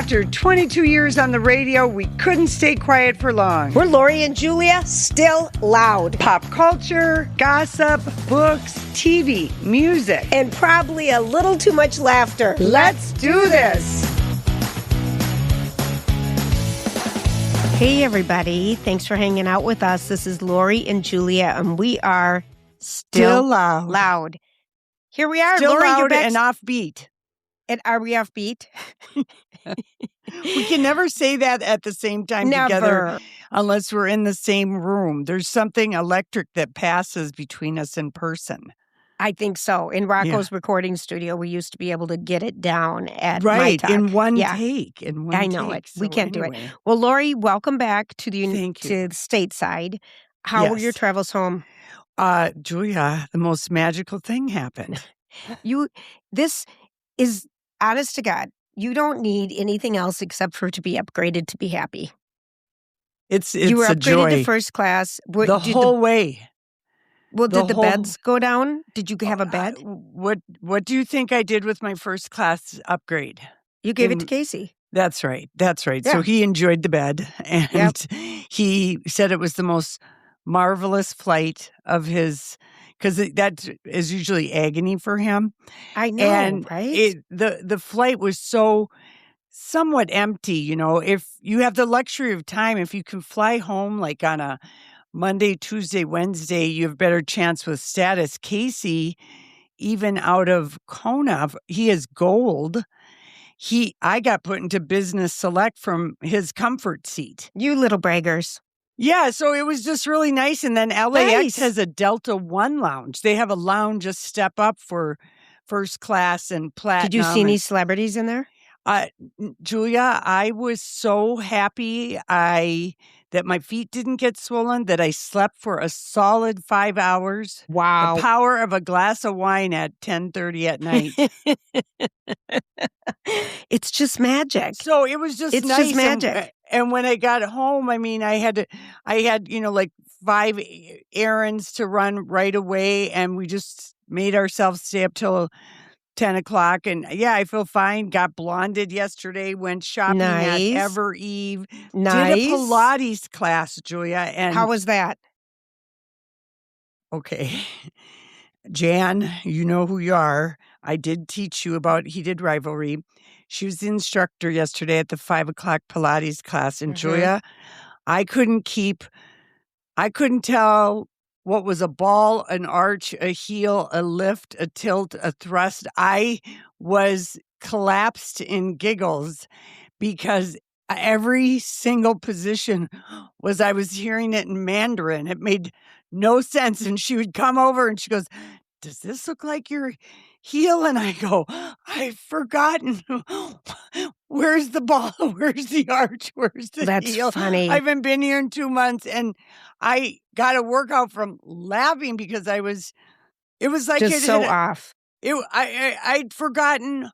After 22 years on the radio, we couldn't stay quiet for long. We're Lori and Julia, still loud. Pop culture, gossip, books, TV, music, and probably a little too much laughter. Let's do this. Hey, everybody. Thanks for hanging out with us. This is Lori and Julia, and we are still loud. Here we are. Still Lori, loud you're back. and offbeat. And are we offbeat? We can never say that at the same time together unless we're in the same room. There's something electric that passes between us in person. I think so. In Rocco's recording studio, we used to be able to get it down at right My Talk. in one take. In one I know take. it. We So can't do it. anyway. Well, Lori, welcome back to the Thank you. stateside. How were your travels home? Julia, the most magical thing happened. This is honest to God. You don't need anything else except for it to be upgraded to be happy. It's you were a upgraded joy. to first class. The whole way. Well, did the beds go down? Did you have a bed? What do you think I did with my first class upgrade? You gave it to Casey. That's right. That's right. Yeah. So he enjoyed the bed, and he said it was the most marvelous flight of his, because that is usually agony for him. I know, and right? The flight was so somewhat empty. You know, if you have the luxury of time, if you can fly home like on a Monday, Tuesday, Wednesday, you have better chance with status. Casey, even out of Kona, he is gold. I got put into business select from his comfort seat. You little braggers. Yeah, so it was just really nice. And then LAX has a Delta One lounge. They have a lounge a step up for first class and platinum. Did you see any celebrities in there? Julia, I was so happy that my feet didn't get swollen, that I slept for a solid 5 hours. Wow. The power of a glass of wine at 10:30 at night. It's just magic. So it was just it's nice. Just magic. And when I got home, I mean, I had like 5 errands to run right away, and we just made ourselves stay up till 10 o'clock. And I feel fine. Got blonded yesterday. Went shopping at Ever Eve. Nice. Did a Pilates class, Julia. And how was that? Okay. Jan, you know who you are. I did teach you about Heated Rivalry. She was the instructor yesterday at the 5 o'clock Pilates class. And Julia, I couldn't tell what was a ball, an arch, a heel, a lift, a tilt, a thrust. I was collapsed in giggles because every single position I was hearing it in Mandarin. It made no sense. And she would come over and she goes, "Does this look like your heel?" And I go, "I've forgotten. Where's the ball? Where's the arch? Where's the heel?" That's funny. I haven't been here in 2 months, and I got a workout from laughing because it was like just so off. I'd forgotten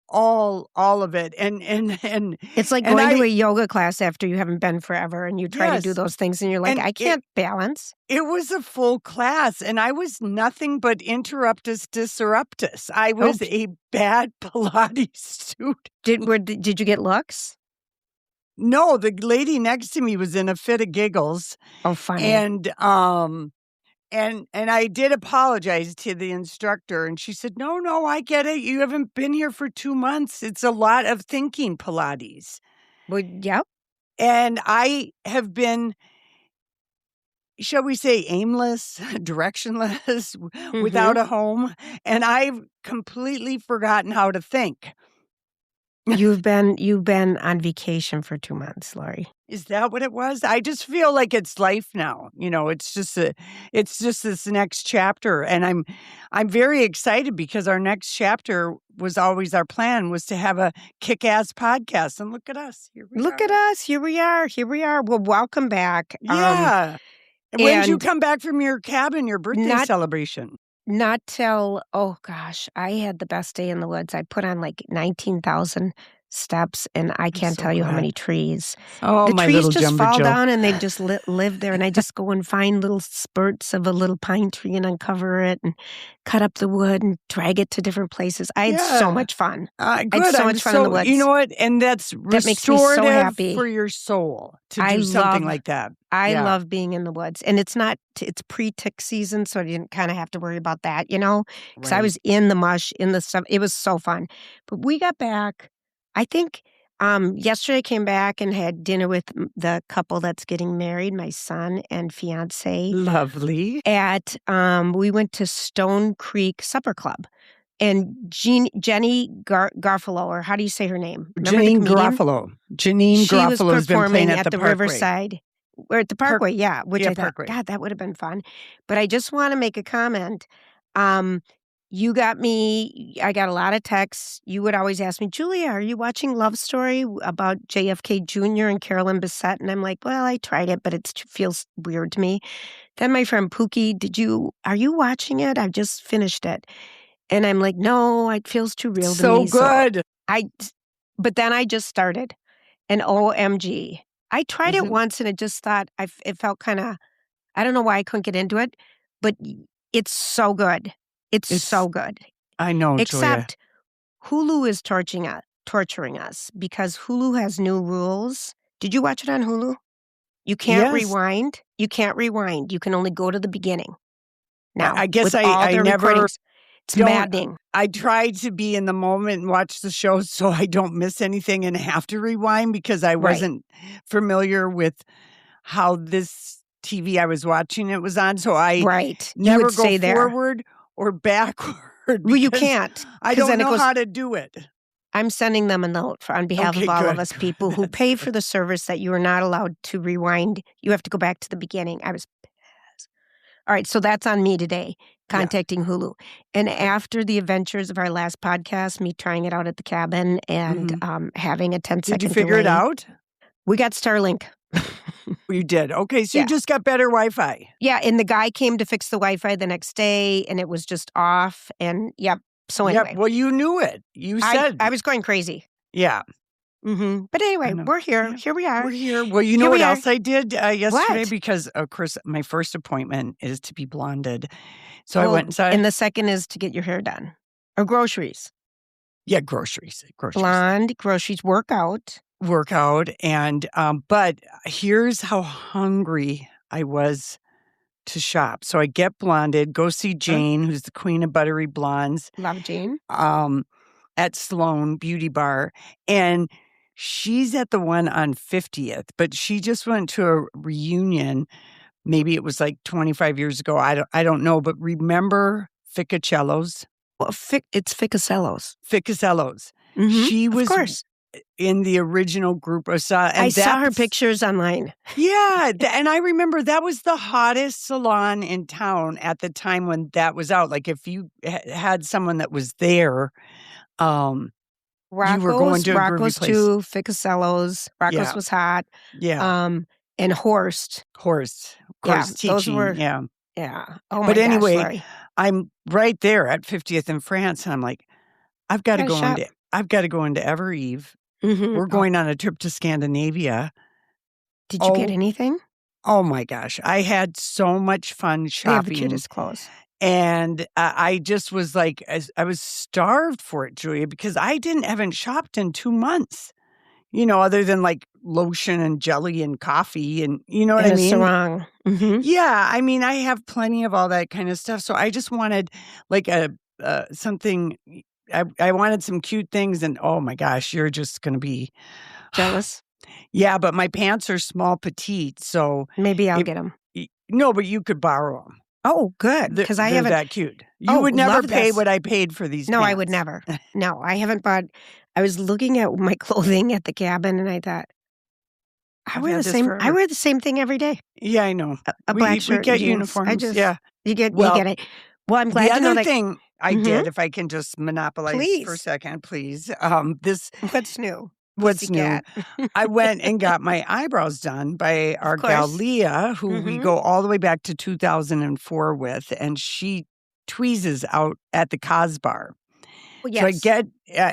all of it, and it's like going to a yoga class after you haven't been forever, and you try to do those things, and you're like, I can't balance. It was a full class, and I was nothing but interruptus disruptus. I was a bad Pilates student. Did you get looks? No, the lady next to me was in a fit of giggles. Oh, funny. And I did apologize to the instructor, and she said, No, I get it. You haven't been here for 2 months. It's a lot of thinking Pilates. Well, yep. And I have been, shall we say, aimless, directionless, without a home. And I've completely forgotten how to think. You've been on vacation for 2 months, Lori. Is that what it was? I just feel like it's life now. You know, it's just this next chapter, and I'm very excited because our next chapter was always our plan was to have a kick-ass podcast, and look at us. Look at us. Here we are. Well, welcome back. Yeah. When did you come back from your cabin, your birthday celebration? Not till, oh gosh, I had the best day in the woods. I put on like 19,000 steps, and I can't tell you how many trees. Oh, the my trees little just Jumbo fall Joe. down, and they just live there. And I just go and find little spurts of a little pine tree and uncover it and cut up the wood and drag it to different places. I had so much fun. Good. I had so much fun in the woods. You know what? And that makes me so happy for your soul to do something like that. I love being in the woods. And it's pre-tick season, so I didn't kind of have to worry about that, because I was in the mush, in the stuff. It was so fun. But we got back, I think yesterday I came back and had dinner with the couple that's getting married, my son and fiance. Lovely. We went to Stone Creek Supper Club. And Jenny Garofalo, or how do you say her name? Janine Garofalo. Janine Garofalo has been playing at the Riverside. We're at the Parkway, which I thought, Parkway. God, that would have been fun. But I just want to make a comment. You got me, I got a lot of texts. You would always ask me, Julia, are you watching Love Story about JFK Jr. and Carolyn Bessette? And I'm like, well, I tried it, but it feels weird to me. Then my friend Pookie, are you watching it? I just finished it. And I'm like, no, it feels too real to me. So good. But then I just started. And OMG. I tried it once and it just thought, it felt kind of, I don't know why I couldn't get into it, but it's so good. It's so good. I know, Except Hulu is torturing us because Hulu has new rules. Did you watch it on Hulu? You can't rewind. You can't rewind. You can only go to the beginning. Now, I guess I never... It's maddening. I try to be in the moment and watch the show so I don't miss anything and have to rewind because I wasn't familiar with how this TV I was watching it was on. So I never go forward or backward. Well, you can't. I don't know how to do it. I'm sending them a note on behalf of all of us people who pay for the service that you are not allowed to rewind. You have to go back to the beginning. I was pissed. All right, so that's on me today. Contacting Hulu. And after the adventures of our last podcast, me trying it out at the cabin and having a 10-second Did you figure it out? We got Starlink. You did? Okay, so you just got better Wi-Fi. Yeah, and the guy came to fix the Wi-Fi the next day, and it was just off. And, so anyway. Well, you knew it. You said. I was going crazy. Yeah. Mm-hmm. But anyway, we're here. Yeah. Here we are. We're here. Well, you know what else I did yesterday? What? Because, of course, my first appointment is to be blonded. So I went inside. And the second is to get your hair done. Or groceries. Yeah, groceries. Blonde, groceries, workout. And, but here's how hungry I was to shop. So I get blonded, go see Jane, who's the queen of buttery blondes. Love Jane. At Sloan Beauty Bar. And she's at the one on 50th, but she just went to a reunion. Maybe it was like 25 years ago. I don't know, but remember Ficacellos? Well, it's Ficacellos. Ficacellos. Mm-hmm. She was, of course, in the original group. I saw her pictures online. Yeah, and I remember that was the hottest salon in town at the time when that was out. Like if you had someone that was there, you were going to a groovy place. Too, Ficacellos. Rocco's was hot. Yeah. And Horst. Teaching. Those were, yeah. Oh my but gosh, anyway, Lori. I'm right there at 50th in France, and I'm like, I've got to go into Ever Eve. Mm-hmm. We're going on a trip to Scandinavia. Did you get anything? Oh my gosh, I had so much fun shopping. They have the cutest clothes. And I just was like, I was starved for it, Julia, because I haven't shopped in 2 months. Other than like lotion and jelly and coffee and what I mean? Sarong. Mm-hmm. Yeah, I mean, I have plenty of all that kind of stuff. So I just wanted like something. I wanted some cute things, and oh my gosh, you're just going to be jealous. Yeah, but my pants are small petite, so maybe I'll get them. No, but you could borrow them. Oh, good, because I haven't that cute. You would never pay what I paid for these. No, pants. I would never. No, I haven't bought. I was looking at my clothing at the cabin, and I thought, I wear the same thing every day. Yeah, I know. A black shirt. We get jeans. uniforms. You get it. Well, I'm glad to know that. The other thing I did, if I can just monopolize for a second, please. What's new? What's new? I went and got my eyebrows done by our gal Leah, who we go all the way back to 2004 with, and she tweezes out at the Cos Bar. Well, So I yes. get,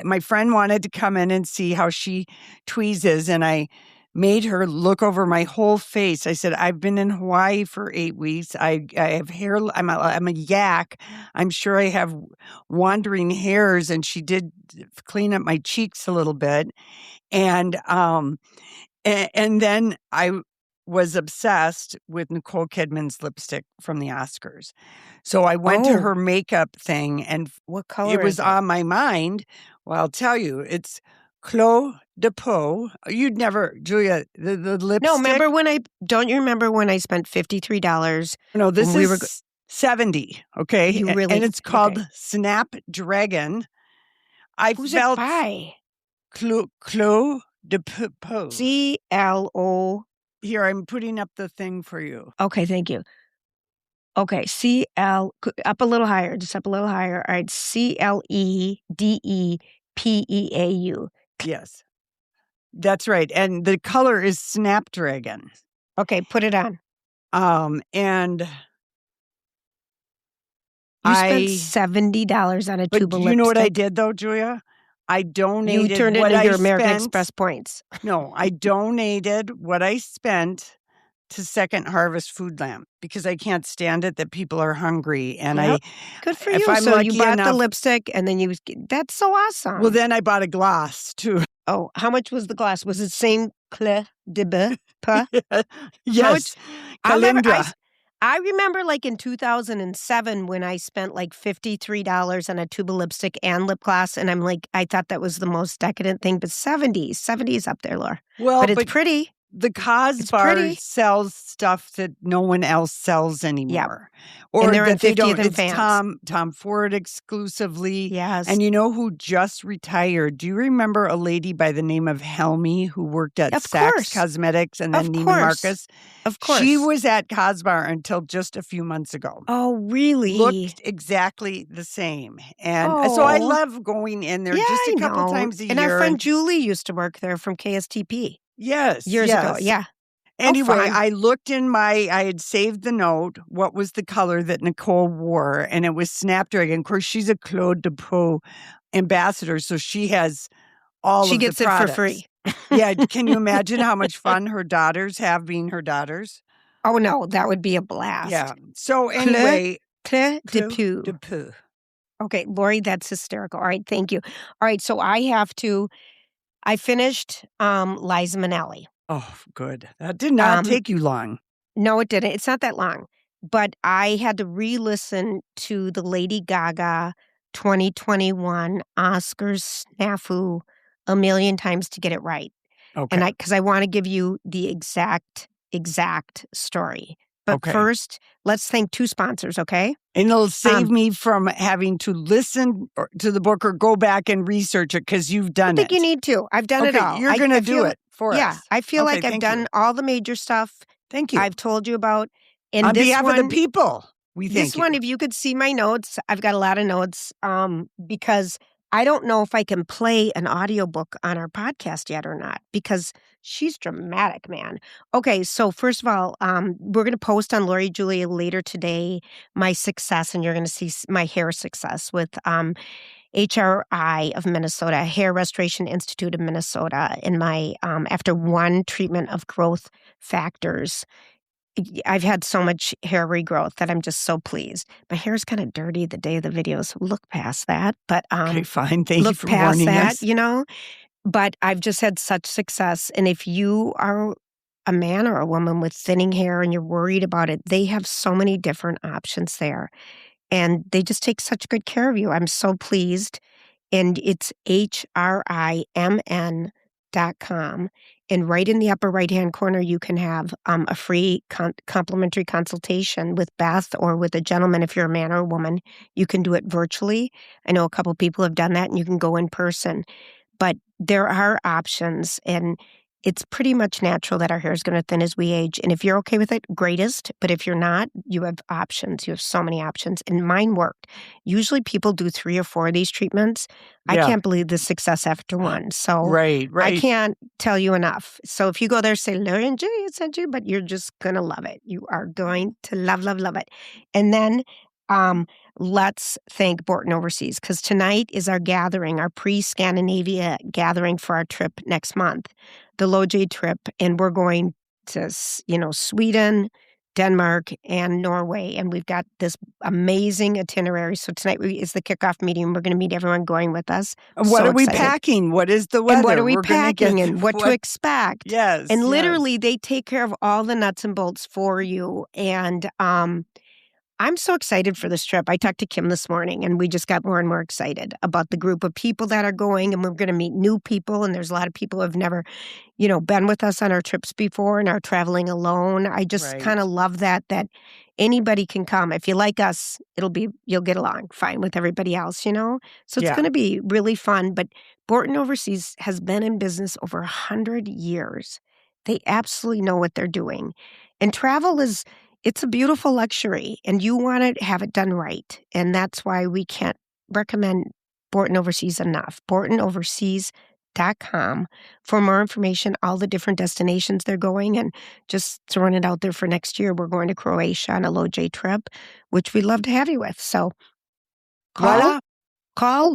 my friend wanted to come in and see how she tweezes, and I made her look over my whole face. I said, I've been in Hawaii for 8 weeks. I have hair. I'm a yak. I'm sure I have wandering hairs. And she did clean up my cheeks a little bit. And then I was obsessed with Nicole Kidman's lipstick from the Oscars. So I went to her makeup thing, and What color it was is it? on my mind. Well, I'll tell you, it's Clos de Peau. You'd never, Julia, the lipstick. No, don't you remember when I spent $53? No, this when we is 70, okay? You really- And it's called okay. Snapdragon. Who's felt it by? Clos de Peau. CLO. Here, I'm putting up the thing for you. Okay, thank you. Okay, up a little higher, just up a little higher. All right, CLEDEPEAU. Yes, that's right. And the color is Snapdragon. Okay, put it on. And you spent $70 on a tube of lipstick. You know what I did though, Julia? I donated. You turned it into your American Express points. No, I donated what I spent to Second Harvest Food Lamp because I can't stand it that people are hungry. And good for you. So you bought the lipstick and then that's so awesome. Well, then I bought a glass too. Oh, how much was the glass? Was it same Clé de Bœuf? Yes. Calendra. I remember like in 2007 when I spent like $53 on a tube of lipstick and lip gloss. And I'm like, I thought that was the most decadent thing, but 70s up there, Laura. Well, but it's pretty. The Cos Bar sells stuff that no one else sells anymore. Yeah. Or and they're on 50th and Fans. Tom Ford exclusively. Yes. And you know who just retired? Do you remember a lady by the name of Helmy who worked at Saks Cosmetics and then Neiman Marcus? Of course. She was at Cos Bar until just a few months ago. Oh, really? Looked exactly the same. And so I love going in there just a couple times a year. And our friend Julie used to work there from KSTP. Yes. Years ago, yeah. Anyway, I looked I had saved the note, what was the color that Nicole wore, and it was Snapdragon. Of course, she's a Clos de Peau ambassador, so she has all of the products. She gets it for free. Yeah, can you imagine how much fun her daughters have being her daughters? Oh, no, that would be a blast. Yeah. So anyway. Clos de Peau. Okay, Lori, that's hysterical. All right, thank you. All right, so I finished Liza Minnelli. Oh, good. That did not take you long. No, it didn't. It's not that long. But I had to re-listen to the Lady Gaga 2021 Oscars snafu a million times to get it right. Okay. And because I want to give you the exact story. But first, let's thank two sponsors, okay? And it'll save me from having to listen to the book or go back and research it because you've done it. I think you need to. I've done it all. You're going to do it for us. Yeah, I feel like I've done all the major stuff. Thank you. I've told you about. And on behalf of the people, we thank you. This one, if you could see my notes, I've got a lot of notes because I don't know if I can play an audiobook on our podcast yet or not because she's dramatic, man. Okay, so first of all, we're going to post on Lori Julia later today my success, and you're going to see my hair success with HRI of Minnesota, Hair Restoration Institute of Minnesota, in my after one treatment of growth factors. I've had so much hair regrowth that I'm just so pleased. My hair is kind of dirty the day of the video, so look past that. But okay, fine. Thank you for warning us. You know. But I've just had such success. And if you are a man or a woman with thinning hair and you're worried about it, they have so many different options there. And they just take such good care of you. I'm so pleased. And it's HRIMN.com. And right in the upper right-hand corner, you can have a free complimentary consultation with Beth or with a gentleman. If you're a man or a woman, you can do it virtually. I know a couple people have done that, and you can go in person. But there are options, and it's pretty much natural that our hair is going to thin as we age. And if you're okay with it, greatest. But if you're not, you have options. You have so many options. And mine worked. Usually people do 3 or 4 of these treatments. I can't believe the success after one. So right. I can't tell you enough. So if you go there, say, Lori and Julia sent you, but you're just going to love it. You are going to love it. And then let's thank Borton Overseas, because tonight is our gathering, our pre-Scandinavia gathering for our trip next month, the Loj trip, and we're going to, Sweden, Denmark, and Norway, and we've got this amazing itinerary. So tonight is the kickoff meeting. We're going to meet everyone going with us. What are we packing? What is the weather? And what are we packing and what to expect? Yes. And literally, they take care of all the nuts and bolts for you. And I'm so excited for this trip. I talked to Kim this morning, and we just got more and more excited about the group of people that are going, and we're going to meet new people, and there's a lot of people who have never, been with us on our trips before and are traveling alone. I just kind of love that anybody can come. If you like us, you'll get along fine with everybody else, So it's going to be really fun. But Borton Overseas has been in business over 100 years. They absolutely know what they're doing. And travel it's a beautiful luxury, and you want to have it done right. And that's why we can't recommend Borton Overseas enough. BortonOverseas.com for more information, all the different destinations they're going, and just throwing it out there for next year. We're going to Croatia on a Loj trip, which we'd love to have you with. So call,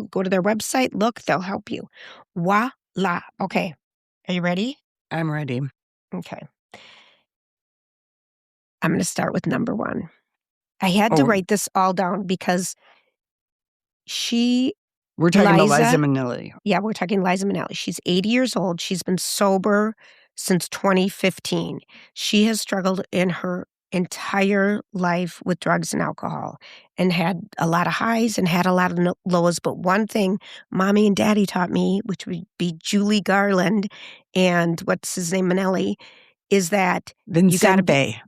go to their website, look, they'll help you. Voila. Okay. Are you ready? I'm ready. Okay. I'm going to start with number 1. I had to write this all down because we're talking about Liza Minnelli. Yeah, we're talking Liza Minnelli. She's 80 years old. She's been sober since 2015. She has struggled in her entire life with drugs and alcohol and had a lot of highs and had a lot of lows. But one thing Mommy and Daddy taught me, which would be Julie Garland and what's his name, Minnelli, is that you got to be...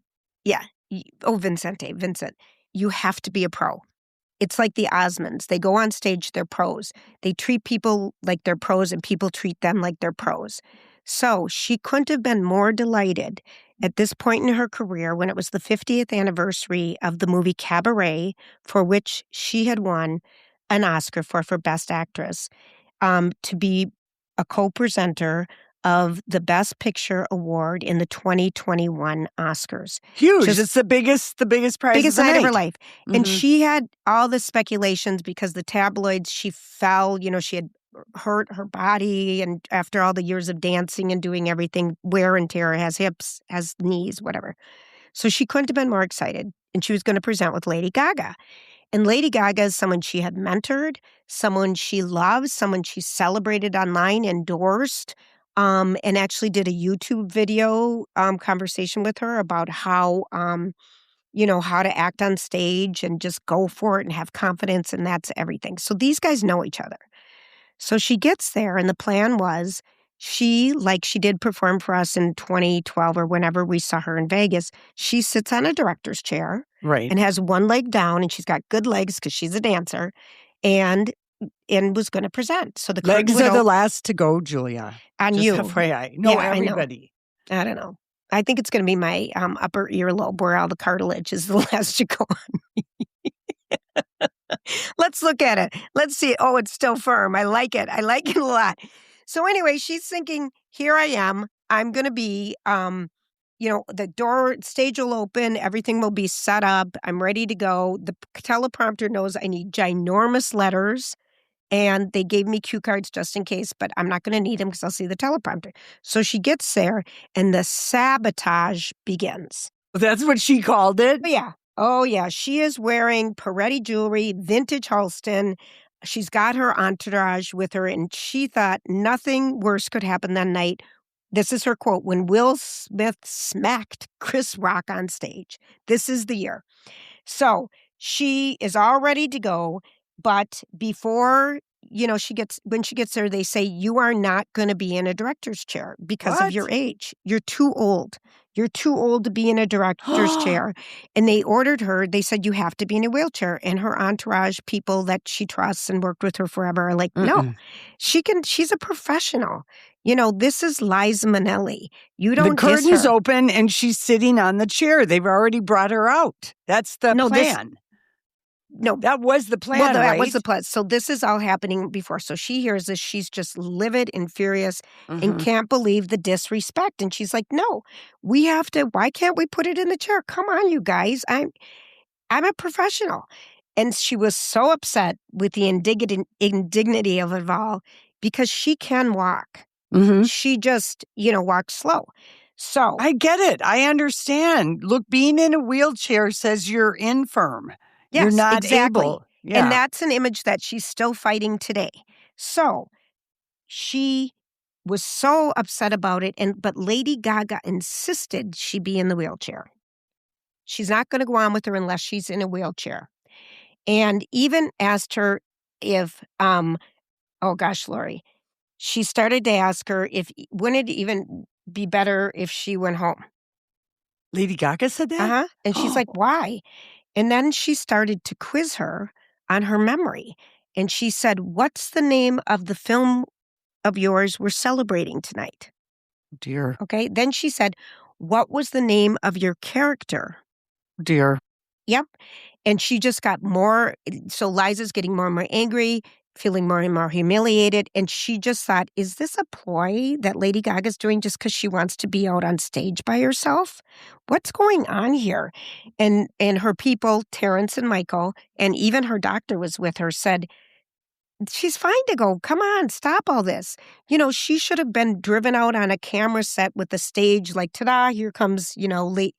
Yeah. Vincent. You have to be a pro. It's like the Osmonds. They go on stage, they're pros. They treat people like they're pros, and people treat them like they're pros. So she couldn't have been more delighted at this point in her career, when it was the 50th anniversary of the movie Cabaret, for which she had won an Oscar for Best Actress, to be a co-presenter of the Best Picture Award in the 2021 Oscars. Huge. It's the biggest prize biggest night of her life. Mm-hmm. And she had all the speculations because the tabloids, she fell, she had hurt her body, and after all the years of dancing and doing everything, wear and tear, has hips, has knees, whatever. So she couldn't have been more excited. And she was going to present with Lady Gaga. And Lady Gaga is someone she had mentored, someone she loves, someone she celebrated online, endorsed, and actually did a YouTube video conversation with her about how, how to act on stage and just go for it and have confidence, and that's everything. So these guys know each other. So she gets there, and the plan was she did perform for us in 2012 or whenever we saw her in Vegas, she sits on a director's chair and has one leg down, and she's got good legs because she's a dancer, and was going to present. So the legs are the last to go, Julia. On just you. FYI. No, yeah, everybody. I don't know. I think it's going to be my upper earlobe where all the cartilage is the last to go on me. Let's look at it. Let's see. Oh, it's still firm. I like it. I like it a lot. So anyway, she's thinking, here I am. I'm going to be, the stage will open. Everything will be set up. I'm ready to go. The teleprompter knows I need ginormous letters. And they gave me cue cards just in case, but I'm not going to need them because I'll see the teleprompter. So she gets there, and the sabotage begins. That's what she called it? Oh, yeah. She is wearing Peretti jewelry, vintage Halston. She's got her entourage with her, and she thought nothing worse could happen that night. This is her quote, when Will Smith smacked Chris Rock on stage. This is the year. So she is all ready to go. But before, when she gets there, they say, you are not going to be in a director's chair because of your age. You're too old. You're too old to be in a director's chair. And they ordered her, they said, you have to be in a wheelchair. And her entourage, people that she trusts and worked with her forever, are like, no, she's a professional. This is Liza Minnelli. You don't. The curtain's open and she's sitting on the chair. They've already brought her out. That's the plan. No, that was the plan, Well, that right? was the plan. So this is all happening before. So she hears this. She's just livid and furious and can't believe the disrespect. And she's like, no, we have to. Why can't we put it in the chair? Come on, you guys. I'm a professional. And she was so upset with the indignity of it all because she can walk. Mm-hmm. She just, walks slow. So I get it. I understand. Look, being in a wheelchair says you're infirm. yes, You're not exactly. able. Yeah. And that's an image that she's still fighting today. So she was so upset about it, but Lady Gaga insisted she be in the wheelchair. She's not going to go on with her unless she's in a wheelchair. And even asked her if, oh gosh, Lori, she started to ask her if, wouldn't it even be better if she went home? Lady Gaga said that? Uh-huh. And she's like, why? And then she started to quiz her on her memory. And she said, what's the name of the film of yours we're celebrating tonight? Dear. Okay. Then she said, what was the name of your character? Dear. Yep. And she just got more. So Liza's getting more and more angry, feeling more and more humiliated. And she just thought, is this a ploy that Lady Gaga's doing just because she wants to be out on stage by herself? What's going on here? And her people, Terrence and Michael, and even her doctor was with her, said, she's fine to go. Come on, stop all this. She should have been driven out on a camera set with the stage like, ta-da, here comes, late.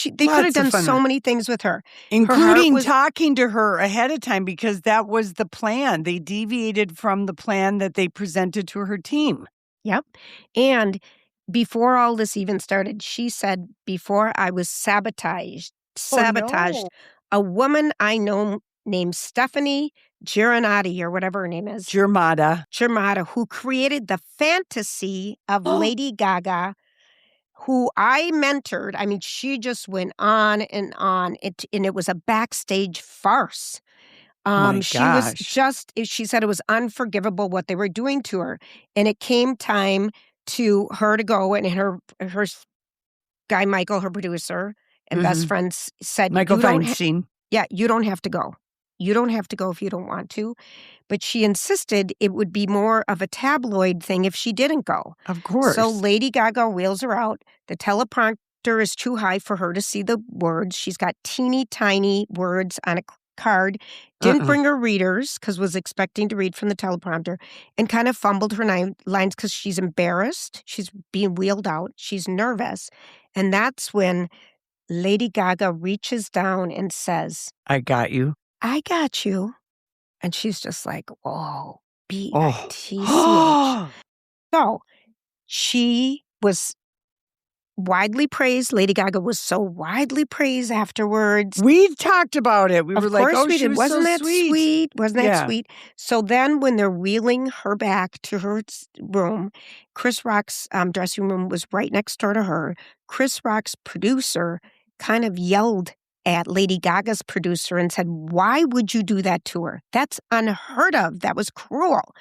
They could have done so many things with her. Including talking to her ahead of time because that was the plan. They deviated from the plan that they presented to her team. Yep. And before all this even started, she said, before I was sabotaged, a woman I know named Stephanie Gironati or whatever her name is. Germata, who created the fantasy of Lady Gaga, who I mentored. I mean, she just went on and on. And it was a backstage farce. She was she said it was unforgivable what they were doing to her. And it came time to her to go, and her guy, Michael, her producer and best friends said, Michael Feinstein. You don't have to go. You don't have to go if you don't want to. But she insisted it would be more of a tabloid thing if she didn't go. Of course. So Lady Gaga wheels her out. The teleprompter is too high for her to see the words. She's got teeny tiny words on a card. Didn't bring her readers because was expecting to read from the teleprompter, and kind of fumbled her lines because she's embarrassed. She's being wheeled out. She's nervous. And that's when Lady Gaga reaches down and says, I got you. I got you. And she's just like, oh, B-I-T-C-H. So she was widely praised. Lady Gaga was so widely praised afterwards. We talked about it. We were like, oh, she was Wasn't so that sweet? Wasn't that sweet? So then when they're wheeling her back to her room, Chris Rock's dressing room was right next door to her. Chris Rock's producer kind of yelled at Lady Gaga's producer and said, why would you do that to her? That's unheard of. That was cruel.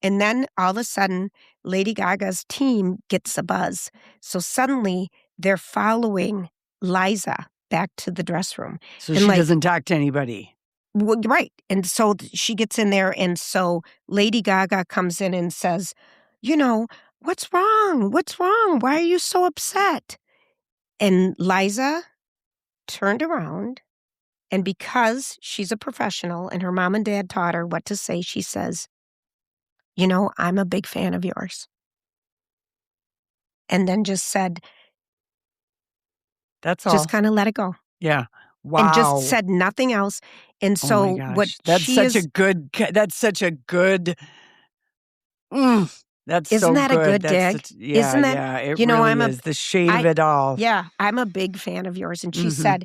And then all of a sudden, Lady Gaga's team gets a buzz. So suddenly they're following Liza back to the dress room. So she doesn't talk to anybody. Well, right. And so she gets in there. And so Lady Gaga comes in and says, what's wrong? What's wrong? Why are you so upset? And Liza turned around, and because she's a professional and her mom and dad taught her what to say, she says, I'm a big fan of yours. And then just said, that's all. Just kind of let it go. Yeah. Wow. And just said nothing else. And so that's such a good that's Isn't so that good. A good dig? Isn't that? Yeah, it really is the shade of it all. Yeah, I'm a big fan of yours. And she said,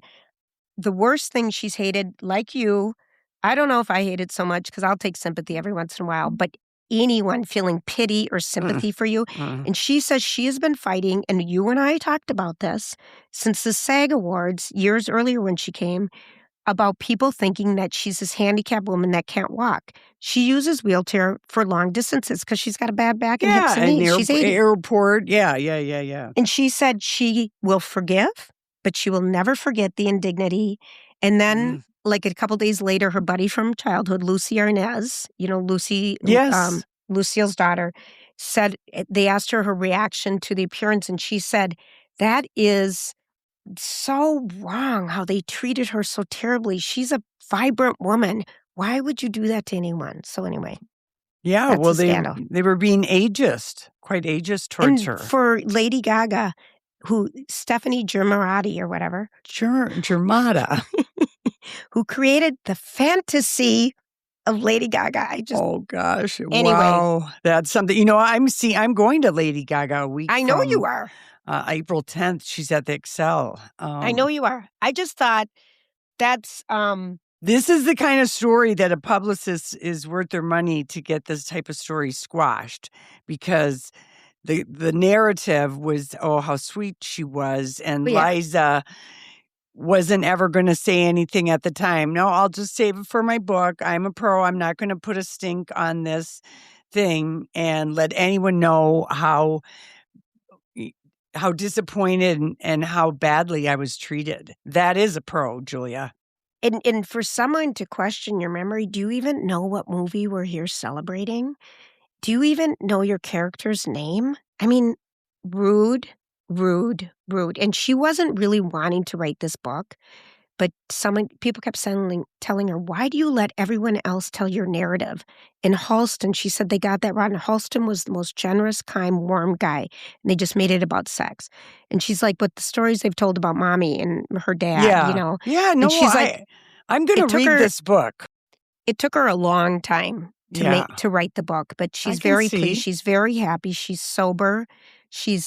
the worst thing she's hated, like you, I don't know if I hate it so much because I'll take sympathy every once in a while, but anyone feeling pity or sympathy for you. And she says she has been fighting, and you and I talked about this since the SAG Awards years earlier when she came, about people thinking that she's this handicapped woman that can't walk. She uses wheelchair for long distances because she's got a bad back and hips and knees. She's 80. Airport. Yeah. And she said she will forgive, but she will never forget the indignity. And then, like a couple days later, her buddy from childhood, Lucy Arnaz, Lucy, Lucille's daughter, said, they asked her reaction to the appearance, and she said, that is so wrong how they treated her so terribly. She's a vibrant woman. Why would you do that to anyone? So anyway, Yeah, that's well, a scandal. they were being ageist, quite ageist towards And her. for Lady Gaga, who Stephanie Germanotta or whatever, Germanotta. who created the fantasy of Lady Gaga. Oh gosh! Anyway. Wow, that's something. I'm going to Lady Gaga a week. I know you are. April 10th. She's at the Excel. I know you are. I just thought that's This is the kind of story that a publicist is worth their money to get this type of story squashed, because the narrative was, oh, how sweet she was, and Liza wasn't ever going to say anything at the time. No, I'll just save it for my book. I'm a pro. I'm not going to put a stink on this thing and let anyone know how disappointed and how badly I was treated. That is a pro, Julia. And for someone to question your memory, do you even know what movie we're here celebrating? Do you even know your character's name? I mean, rude. And she wasn't really wanting to write this book, but people kept telling her, why do you let everyone else tell your narrative? In Halston, she said they got that wrong. Halston was the most generous, kind, warm guy, and they just made it about sex. And she's like, but the stories they've told about mommy and her dad, you know. Yeah, no, and she's like, I'm going to read this book. It took her a long time to write the book, but she's very pleased. She's very happy. She's sober. She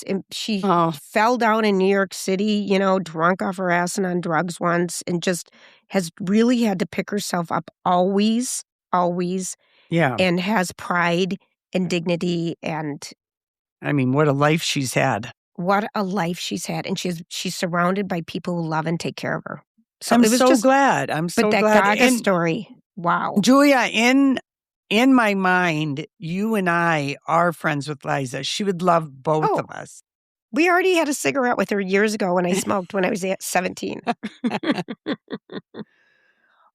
fell down in New York City, drunk off her ass and on drugs once, and just has really had to pick herself up always. Yeah. And has pride and dignity, and I mean, what a life she's had. What a life she's had. And she's surrounded by people who love and take care of her. So I'm so glad. I'm so glad. But that Gaga story, wow. Julia, in my mind, you and I are friends with Liza. She would love both of us. We already had a cigarette with her years ago when I smoked when I was 17.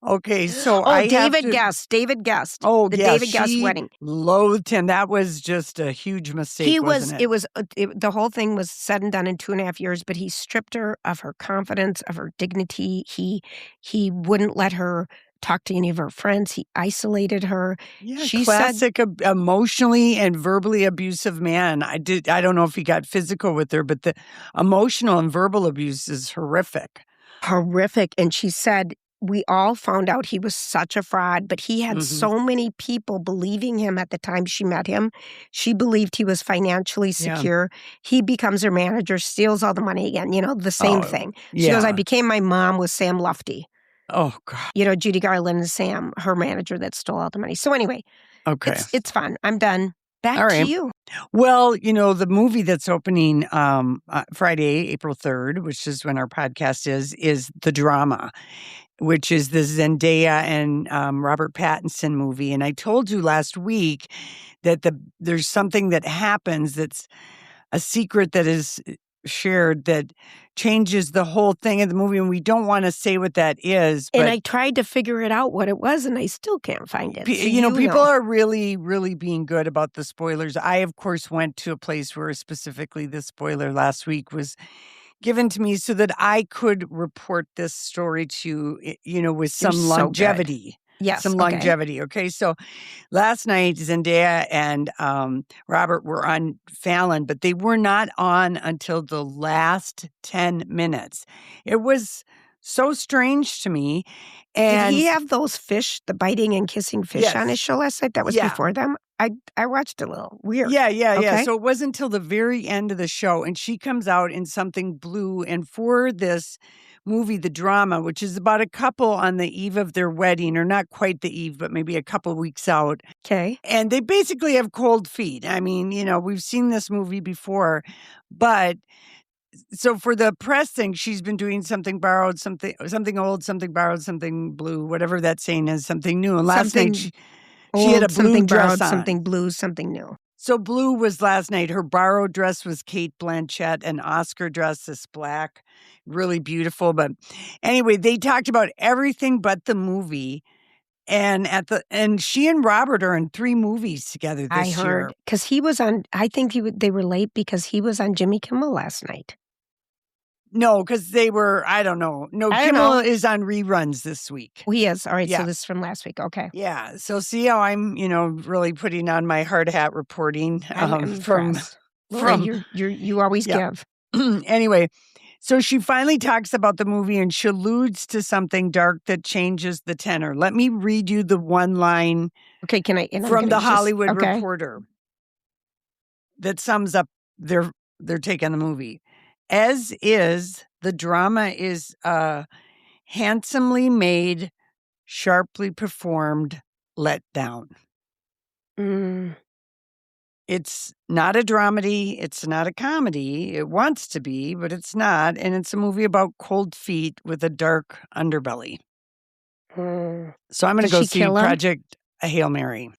Okay, so David Guest. Oh, the yeah, David Guest wedding. Loathed him. That was just a huge mistake. The whole thing was said and done in 2.5 years, but he stripped her of her confidence, of her dignity. He wouldn't let her talk to any of her friends. He isolated her. Yeah, classic emotionally and verbally abusive man. I don't know if he got physical with her, but the emotional and verbal abuse is horrific. Horrific. And she said, we all found out he was such a fraud, but he had so many people believing him at the time she met him. She believed he was financially secure. Yeah. He becomes her manager, steals all the money again, the same thing. She goes, I became my mom with Sam Lufty. Oh, God. Judy Garland and Sam, her manager that stole all the money. So anyway, it's fun. I'm done. Back to you. Well, the movie that's opening Friday, April 3rd, which is when our podcast is The Drama, which is the Zendaya and Robert Pattinson movie. And I told you last week that there's something that happens that's a secret that is shared that changes the whole thing of the movie, and we don't want to say what that is. And I tried to figure it out what it was, and I still can't find it. People are really, really being good about the spoilers. I, of course, went to a place where specifically the spoiler last week was given to me so that I could report this story to you, with some longevity. Yes. Some longevity. Okay. So last night, Zendaya and Robert were on Fallon, but they were not on until the last 10 minutes. It was so strange to me. And did he have those fish, the biting and kissing fish on his show last night? That was before them? I watched a little. Weird. Yeah. So it wasn't until the very end of the show, and she comes out in something blue, and for this movie, The Drama, which is about a couple on the eve of their wedding, or not quite the eve, but maybe a couple weeks out. Okay. And they basically have cold feet. I mean, we've seen this movie before, but so for the press thing, she's been doing something borrowed, something old, something borrowed, something blue, whatever that saying is, something new. And last night she had a blue dress on. Something blue, something new. So blue was last night. Her borrowed dress was Cate Blanchett, and Oscar dress is black, really beautiful. But anyway, they talked about everything but the movie. And she and Robert are in 3 movies together this year. I heard, because he was on. I think they were late because he was on Jimmy Kimmel last night. No, because they were, I don't know. No, I don't Kimmel know. is on reruns this week. Oh, he is. All right. Yeah. So this is from last week. Okay. Yeah. So see how I'm, really putting on my hard hat reporting I'm from impressed. Laura, you always give. Anyway, so she finally talks about the movie and she alludes to something dark that changes the tenor. Let me read you the one line Okay, can I? from the Hollywood Reporter that sums up their take on the movie. As is, the drama is handsomely made, sharply performed, let down. It's not a dramedy. It's not a comedy. It wants to be, but it's not. And it's a movie about cold feet with a dark underbelly. So I'm going to go see Project Hail Mary.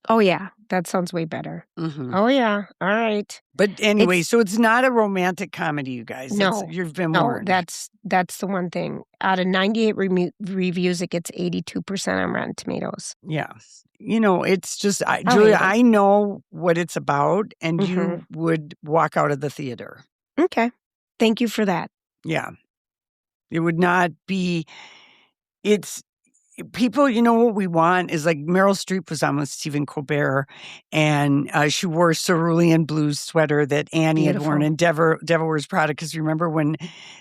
Oh, yeah. That sounds way better. Mm-hmm. Oh, yeah. All right. But anyway, so it's not a romantic comedy, you guys. No. You've been warned. That's the one thing. Out of 98 reviews, it gets 82% on Rotten Tomatoes. Yeah. It's just, Julia, I know what it's about, and you would walk out of the theater. Okay. Thank you for that. Yeah. It would not be, people, what we want is like Meryl Streep was on with Stephen Colbert, and she wore a cerulean blue sweater that Annie had worn in Devil Wears Prada. Because remember when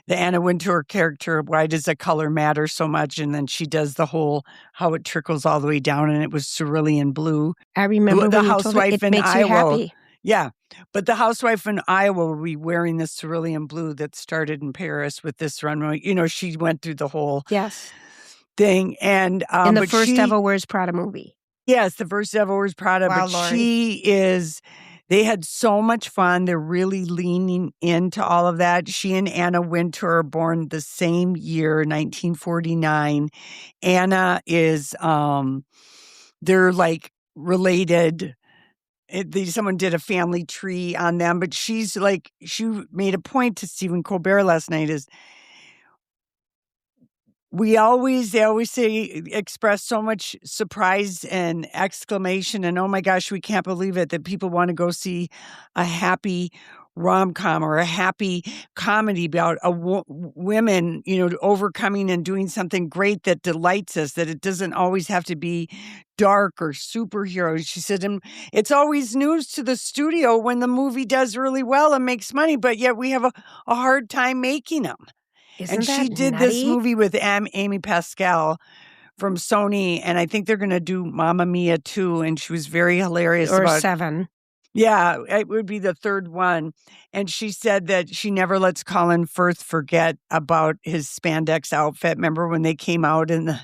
the Anna Wintour character, why does the color matter so much? And then she does the whole how it trickles all the way down, and it was cerulean blue. I remember the when housewife it makes you happy. Yeah. But the housewife in Iowa will be wearing this cerulean blue that started in Paris with this runway. She went through the whole thing. And in the first Devil Wears Prada movie. Yes, the first Devil Wears Prada. Wow, but they had so much fun. They're really leaning into all of that. She and Anna Wintour are born the same year, 1949. Anna is, they're like related. Someone did a family tree on them, but she made a point to Stephen Colbert last night is, they always express so much surprise and exclamation and, oh my gosh, we can't believe it, that people want to go see a happy rom-com or a happy comedy about women, overcoming and doing something great that delights us, that it doesn't always have to be dark or superhero. She said, and it's always news to the studio when the movie does really well and makes money, but yet we have a hard time making them. Isn't she did nutty? This movie with Amy Pascal from Sony, and I think they're going to do Mamma Mia too, and she was very hilarious. Or 7. Yeah, it would be the third one. And she said that she never lets Colin Firth forget about his spandex outfit. Remember when they came out in the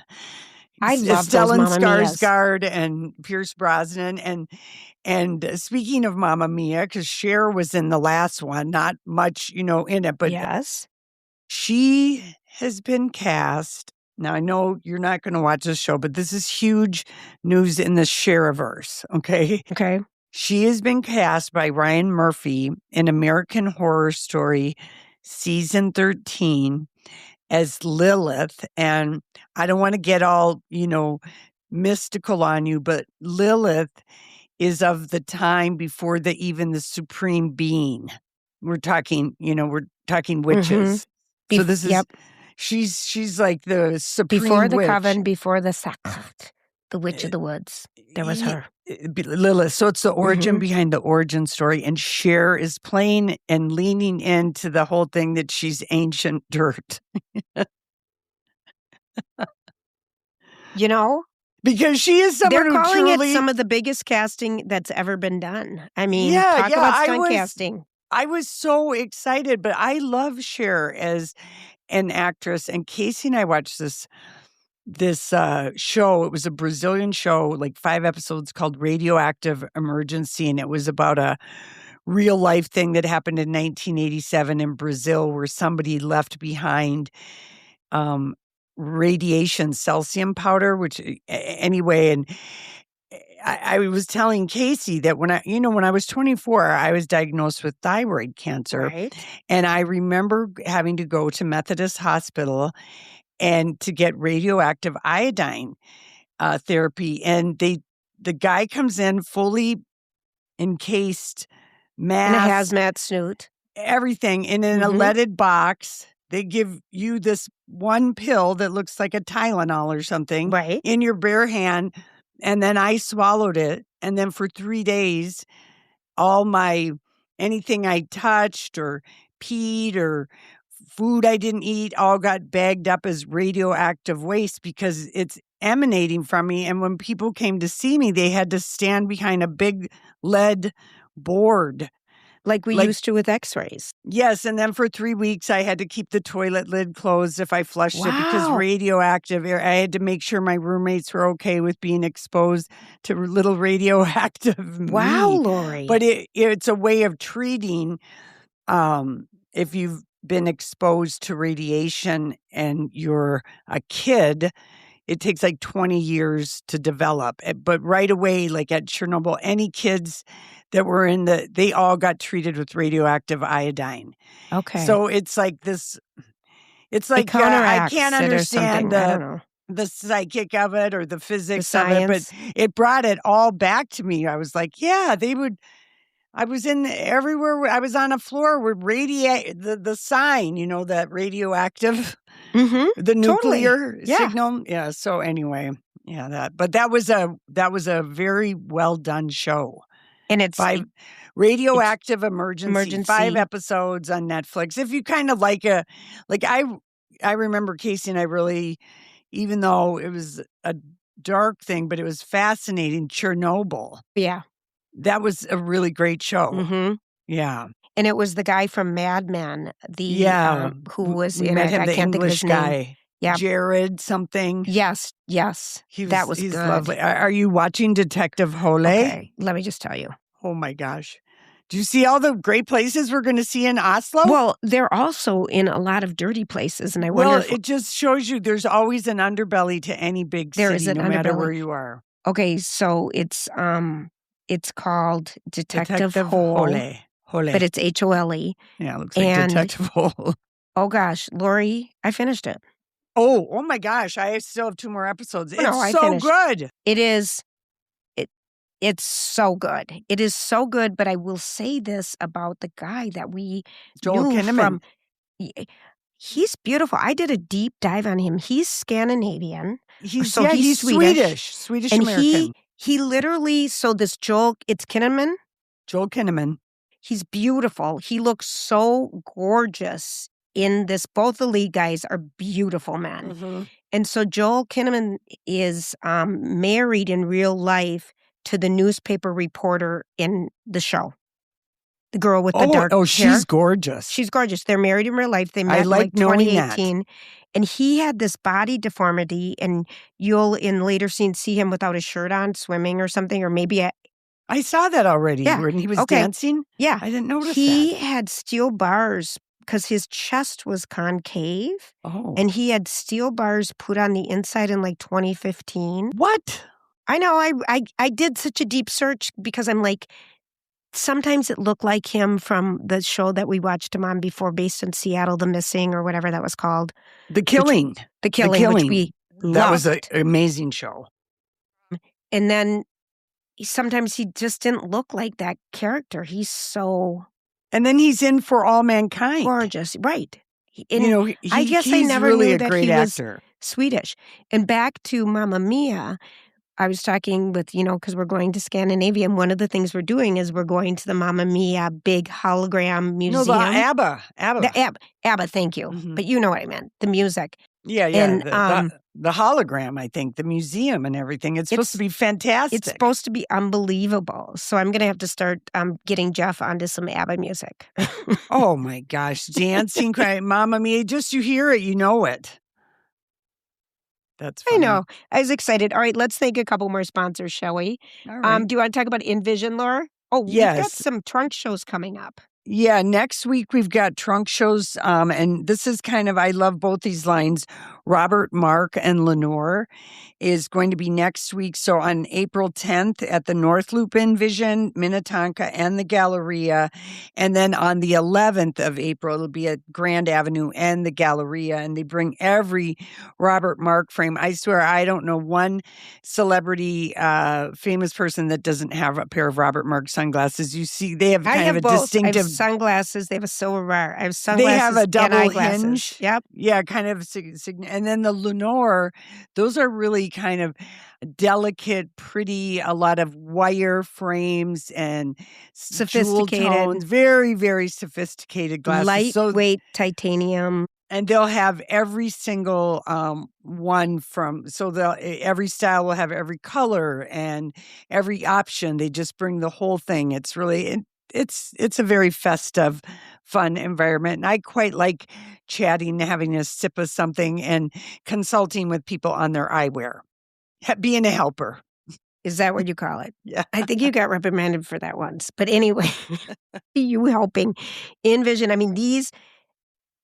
Stellan Skarsgård and Pierce Brosnan, and speaking of Mamma Mia, because Cher was in the last one, not much, in it, but yes. She has been cast. Now, I know you're not going to watch this show, but this is huge news in the Cher-verse, okay? Okay. She has been cast by Ryan Murphy in American Horror Story Season 13 as Lilith. And I don't want to get all, mystical on you, but Lilith is of the time before even the supreme being. We're talking witches. So this is, she's like the supreme before the witch. coven, before the Sakrat, the witch of the woods. There was her. Lilith. So it's the origin behind the origin story. And Cher is playing and leaning into the whole thing that she's ancient dirt. Because she is someone They're who calling truly... it some of the biggest casting that's ever been done. I mean, talk about stunt casting. I was so excited, but I love Cher as an actress. And Casey and I watched this show. It was a Brazilian show, like 5 episodes, called Radioactive Emergency. And it was about a real life thing that happened in 1987 in Brazil, where somebody left behind radiation cesium powder, which anyway, and I was telling Casey that when I was 24, I was diagnosed with thyroid cancer. Right. And I remember having to go to Methodist Hospital and to get radioactive iodine therapy. And the guy comes in fully encased, mask. And a hazmat suit. everything. And in a leaded box, they give you this one pill that looks like a Tylenol or something in your bare hand. And then I swallowed it. And then for 3 days, anything I touched or peed or food I didn't eat all got bagged up as radioactive waste because it's emanating from me. And when people came to see me, they had to stand behind a big lead board. Like we used to with x-rays. Yes. And then for 3 weeks, I had to keep the toilet lid closed if I flushed it because radioactive air. I had to make sure my roommates were okay with being exposed to little radioactive meat. Lori. But it's a way of treating if you've been exposed to radiation and you're a kid. It takes like 20 years to develop. But right away, like at Chernobyl, any kids that were they all got treated with radioactive iodine. Okay. So it's like this, it's like I can't understand the psychic of it or the physics of it, but it brought it all back to me. I was like, I was in everywhere. I was on a floor with the sign, that radioactive, the nuclear signal. Yeah. So anyway, that was a very well done show. And it's Radioactive Emergency, 5 episodes on Netflix. If you kind of I remember Casey and I really, even though it was a dark thing, but it was fascinating. Chernobyl. Yeah. That was a really great show. Yeah. And it was the guy from Mad Men, who was in it. I can't think of his guy. name. Yeah. Jared something. Yes. He's good. Lovely. Are you watching Detective Hole? Okay. Let me just tell you. Oh my gosh. Do you see all the great places we're going to see in Oslo? Well, they're also in a lot of dirty places. And I wonder it just shows you there's always an underbelly to any big city, no matter where you are. Okay. So it's called Detective Hole. But it's HOLE. Yeah, it looks like Detective Hole. Oh gosh, Lori, I finished it. Oh my gosh, I still have 2 more episodes. It's so good. It is. It's so good. It is so good. But I will say this about the guy that we Joel knew Kinnaman. He's beautiful. I did a deep dive on him. He's Scandinavian. He's Swedish and American. He literally. So this Joel Kinnaman. Joel Kinnaman. He's beautiful. He looks so gorgeous in this. Both the lead guys are beautiful men. And so Joel Kinnaman is married in real life to the newspaper reporter in the show. The girl with the dark hair. She's gorgeous. She's gorgeous. They're married in real life. They met in 2018. And he had this body deformity, and you'll in later scenes see him without a shirt on swimming or something, or maybe I saw that already when he was dancing. Yeah. I didn't notice he that. had steel bars because his chest was concave. Oh. And he had steel bars put on the inside in like 2015. What? I know. I did such a deep search because I'm like, sometimes it looked like him from the show that we watched him on before based in Seattle, The Missing or whatever that was called. The Killing. The Killing. Which we loved. That was an amazing show. And then sometimes he just didn't look like that character. He's so... And then he's in For All Mankind. Gorgeous. Right. And, I guess I never really knew that great he actor. was Swedish. And back to Mamma Mia, I was talking with, because we're going to Scandinavia, and one of the things we're doing is we're going to the Mamma Mia big hologram museum. No, the ABBA. The ABBA, thank you. But you know what I meant, the music. Yeah. And, the hologram, I think, the museum and everything. It's supposed to be fantastic. It's supposed to be unbelievable. So I'm going to have to start getting Jeff onto some ABBA music. Oh, my gosh. Dancing, crying, Mamma Mia. Just you hear it, you know it. That's funny. I know. I was excited. All right, let's thank a couple more sponsors, shall we? All right. Do you want to talk about InVision, Laura? Oh, yes. We've got some trunk shows coming up. Yeah, next week we've got trunk shows, and this is kind of, I love both these lines, Robert, Mark, and Lenore is going to be next week. So on April 10th at the North Loop in Vision, Minnetonka, and the Galleria. And then on the 11th of April, it'll be at Grand Avenue and the Galleria. And they bring every Robert Mark frame. I swear, I don't know one celebrity, famous person that doesn't have a pair of Robert Mark sunglasses. You see, they have kind of a both. distinctive. I have sunglasses. They have a silver bar. I have sunglasses. They have a double and eyeglasses. hinge. Yep. Yeah, kind of. And then the Lenore, those are really kind of delicate, pretty, a lot of wire frames and Sophisticated. jewel tones, very, very sophisticated glasses. Lightweight titanium. And they'll have every single one every style will have every color and every option. They just bring the whole thing. It's really, it's a very festive, fun environment. And I quite like chatting, having a sip of something and consulting with people on their eyewear, being a helper. Is that what you call it? Yeah. I think you got reprimanded for that once. But anyway, you helping Envision. I mean,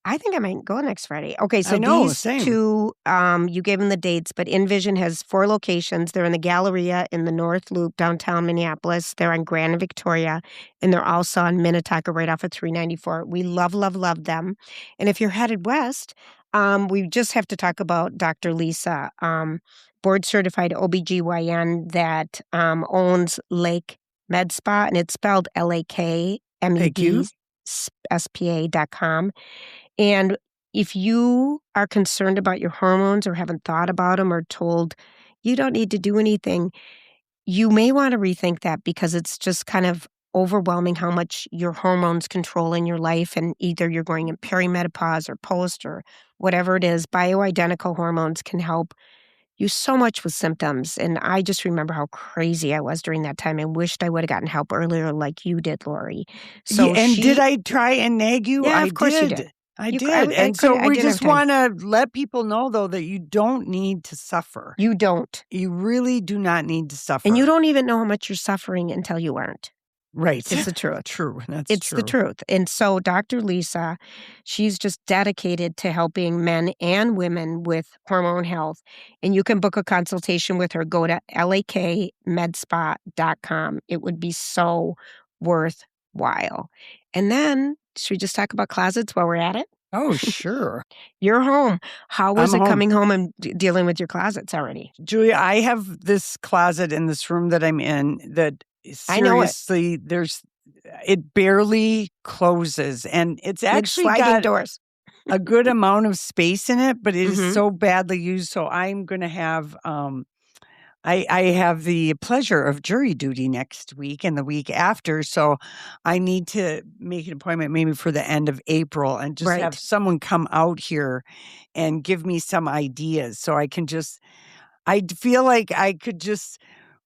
I think I might go next Friday. Okay, so these two, you gave them the dates, but Envision has 4 locations. They're in the Galleria in the North Loop, downtown Minneapolis. They're on Grand and Victoria, and they're also on Minnetonka right off of 394. We love, love, love them. And if you're headed west, we just have to talk about Dr. Lisa, board-certified OBGYN that owns Lake Med Spa, and it's spelled LAKMED-SPA.com. And if you are concerned about your hormones or haven't thought about them or told you don't need to do anything, you may want to rethink that because it's just kind of overwhelming how much your hormones control in your life. And either you're going in perimenopause or post or whatever it is, bioidentical hormones can help you so much with symptoms. And I just remember how crazy I was during that time and wished I would have gotten help earlier like you did, Lori. So did I try and nag you? Yeah, of course you did. I did. And so we just want to let people know, though, that you don't need to suffer. You don't. You really do not need to suffer. And you don't even know how much you're suffering until you aren't. Right. It's the truth. True. It's the truth. And so Dr. Lisa, she's just dedicated to helping men and women with hormone health. And you can book a consultation with her. Go to lakmedspa.com. It would be so worthwhile. And then, should we just talk about closets while we're at it? Oh, sure. You're home. How was it coming home and dealing with your closets already? Julia, I have this closet in this room that I'm in that seriously, it barely closes. And it's actually got doors. a good amount of space in it, but it is so badly used. So I'm going to have... I have the pleasure of jury duty next week and the week after, so I need to make an appointment maybe for the end of April and just have someone come out here and give me some ideas so I feel like I could just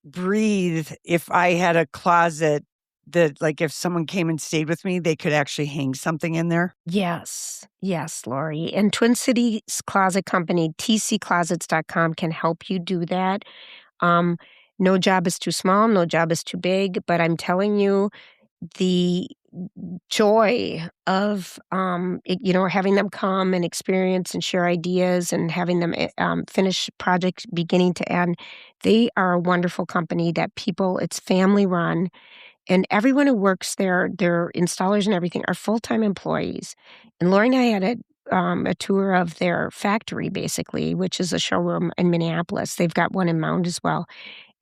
breathe if I had a closet that, like, if someone came and stayed with me, they could actually hang something in there. Yes, Lori. And Twin Cities Closet Company, tcclosets.com, can help you do that. No job is too small, no job is too big, but I'm telling you, the joy of, having them come and experience and share ideas and having them finish projects beginning to end, they are a wonderful company it's family run. And everyone who works there, their installers and everything, are full-time employees. And Lori and I had a tour of their factory, basically, which is a showroom in Minneapolis. They've got one in Mound as well.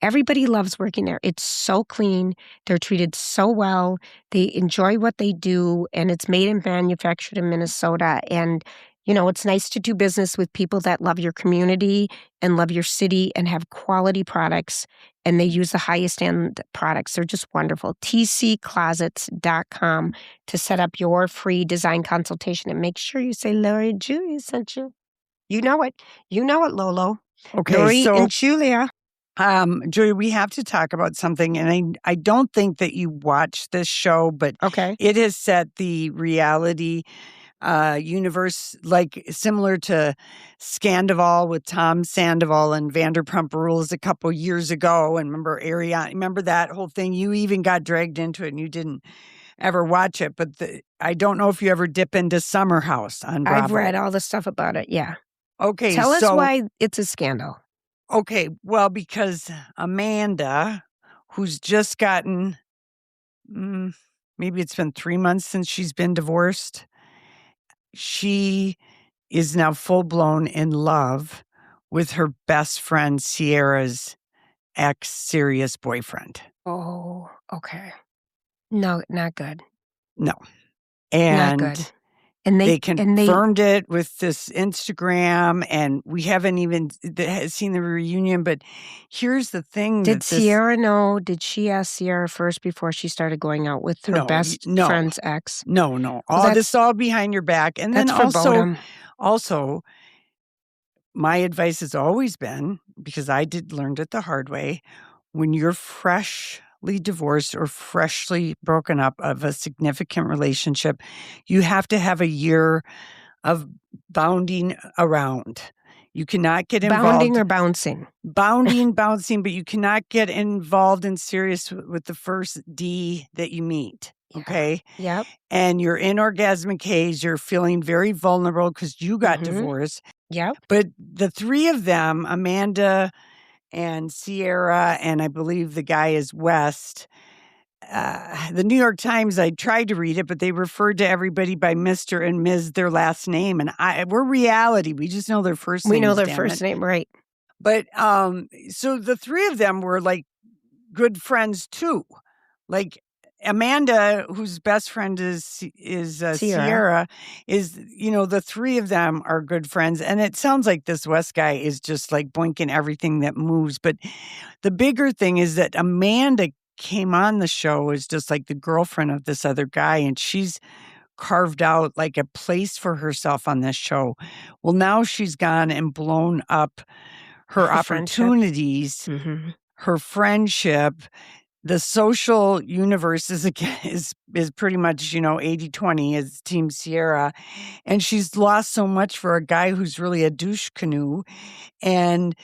Everybody loves working there. It's so clean. They're treated so well. They enjoy what they do, and it's made and manufactured in Minnesota. And, it's nice to do business with people that love your community and love your city and have quality products, and they use the highest end products. They're just wonderful. tcclosets.com to set up your free design consultation, and make sure you say Lori and Julia sent you. You know it, Lolo. Okay, Lori and Julia. Julia, we have to talk about something, and I don't think that you watch this show, but it has set the reality universe, like similar to Scandival with Tom Sandoval and Vanderpump Rules a couple years ago. And remember that whole thing? You even got dragged into it and you didn't ever watch it. But I don't know if you ever dip into Summer House on Bravo. I've read all the stuff about it, yeah. Okay, Tell us so why it's a scandal. okay, well, because Amanda, who's just gotten, maybe it's been 3 months since she's been divorced, she is now full blown in love with her best friend Sierra's ex serious boyfriend. Oh, okay. No, not good. No. Not good. And And they they confirmed it with this Instagram, and we haven't even seen the reunion. But here's the thing: did Sierra know? Did she ask Sierra first before she started going out with her best friend's ex? No. All this all behind your back, and then that's also, my advice has always been, because I learned it the hard way: when you're freshly divorced or freshly broken up of a significant relationship, you have to have a year of bounding around. You cannot get involved. Bounding or bouncing? Bouncing, but you cannot get involved in serious with the first D that you meet. Okay. Yep. And you're in orgasmic haze. You're feeling very vulnerable because you got divorced. Yep. But the three of them, Amanda and Sierra, and I believe the guy is West. The New York Times, I tried to read it, but they referred to everybody by Mr. and Ms., their last name. And we're reality. We just know their first name. We know their first name, right. But so the three of them were like good friends too. Like Amanda, whose best friend is Sierra, is, the three of them are good friends. And it sounds like this West guy is just like boinking everything that moves. But the bigger thing is that Amanda came on the show as just like the girlfriend of this other guy, and she's carved out like a place for herself on this show. Well, now she's gone and blown up her opportunities, her friendship. The social universe is pretty much, 80-20 is Team Sierra. And she's lost so much for a guy who's really a douche canoe. And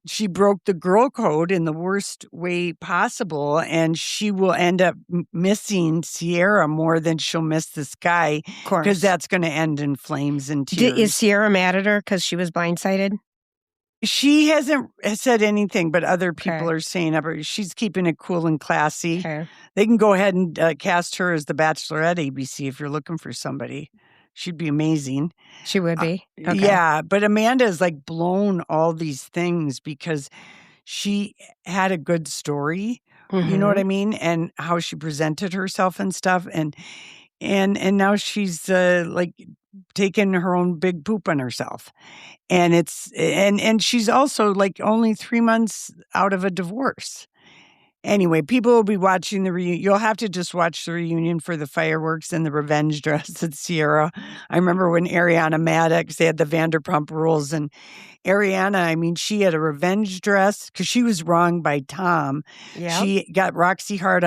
she broke the girl code in the worst way possible. And she will end up missing Sierra more than she'll miss this guy. Of course. Because that's going to end in flames and tears. Is Sierra mad at her because she was blindsided? She hasn't said anything, but other people are saying she's keeping it cool and classy. Okay. They can go ahead and cast her as the Bachelorette ABC if you're looking for somebody. She'd be amazing. She would be. Okay. Yeah, but Amanda has like blown all these things because she had a good story. You know what I mean? And how she presented herself and stuff. And now she's like taking her own big poop on herself. And and she's also like only 3 months out of a divorce. Anyway, people will be watching the reunion. You'll have to just watch the reunion for the fireworks and the revenge dress at Sierra. I remember when Ariana Maddox, they had the Vanderpump Rules, and Ariana, she had a revenge dress because she was wronged by Tom. Yep. She got Roxy Hart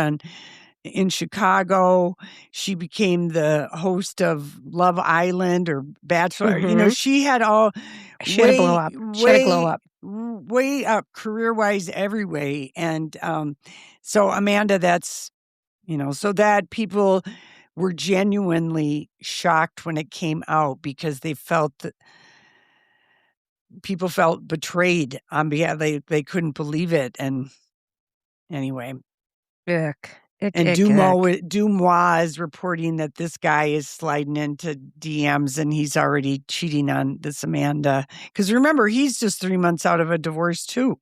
in Chicago. She became the host of Love Island or Bachelor. She had all. She had a blow up. She had a glow up. Way up career-wise every way. And so Amanda, that's, so that people were genuinely shocked when it came out because they felt that people felt betrayed on behalf. They couldn't believe it. And anyway. Dumois is reporting that this guy is sliding into DMs and he's already cheating on this Amanda. Because remember, he's just 3 months out of a divorce too.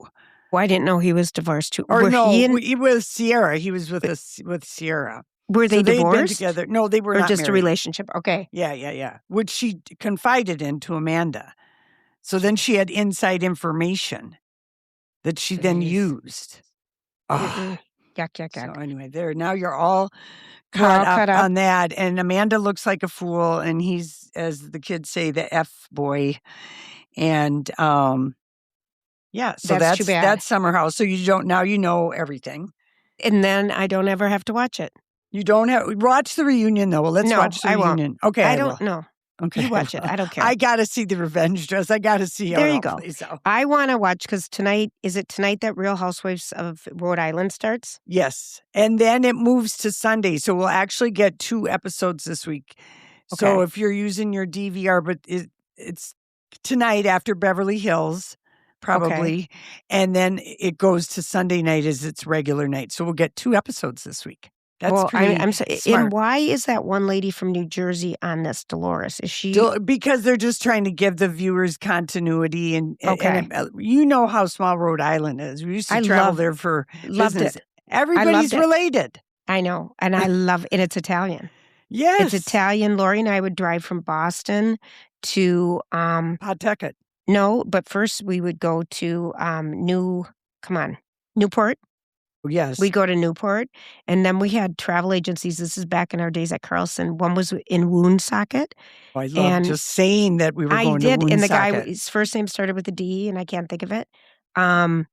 Well, I didn't know he was divorced too. Or he was Sierra. He was with Sierra. Were they divorced? They'd been together. No, they were not just married. A relationship. Okay. Yeah. Which she confided into Amanda. So then she had inside information that she then used. Oh. Yuck. So anyway, now you're all caught up on that. And Amanda looks like a fool. And he's, as the kids say, the F boy. And so that's too bad. That's Summer House. So now you know everything. And then I don't ever have to watch it. You don't watch the reunion though. Well, let's watch the reunion. Won't. Okay. I don't know. Okay. You watch it. I don't care. I got to see the revenge dress. I got to see how it all plays out. I want to watch because is it tonight that Real Housewives of Rhode Island starts? Yes. And then it moves to Sunday. So we'll actually get 2 episodes this week. Okay. So if you're using your DVR, but it's tonight after Beverly Hills, probably. And then it goes to Sunday night as its regular night. So we'll get 2 episodes this week. That's pretty smart. And why is that one lady from New Jersey on this, Dolores? Is she? Because they're just trying to give the viewers continuity. And you know how small Rhode Island is. We used to travel there for business. Everybody's related. I know. And I love it. It's Italian. Yes. It's Italian. Lori and I would drive from Boston to Pawtucket. No, but first we would go to Newport. Yes. We go to Newport, and then we had travel agencies. This is back in our days at Carlson. One was in Woonsocket. Oh, I love just saying that we were going to Woonsocket. And the guy, his first name started with a D, and I can't think of it. What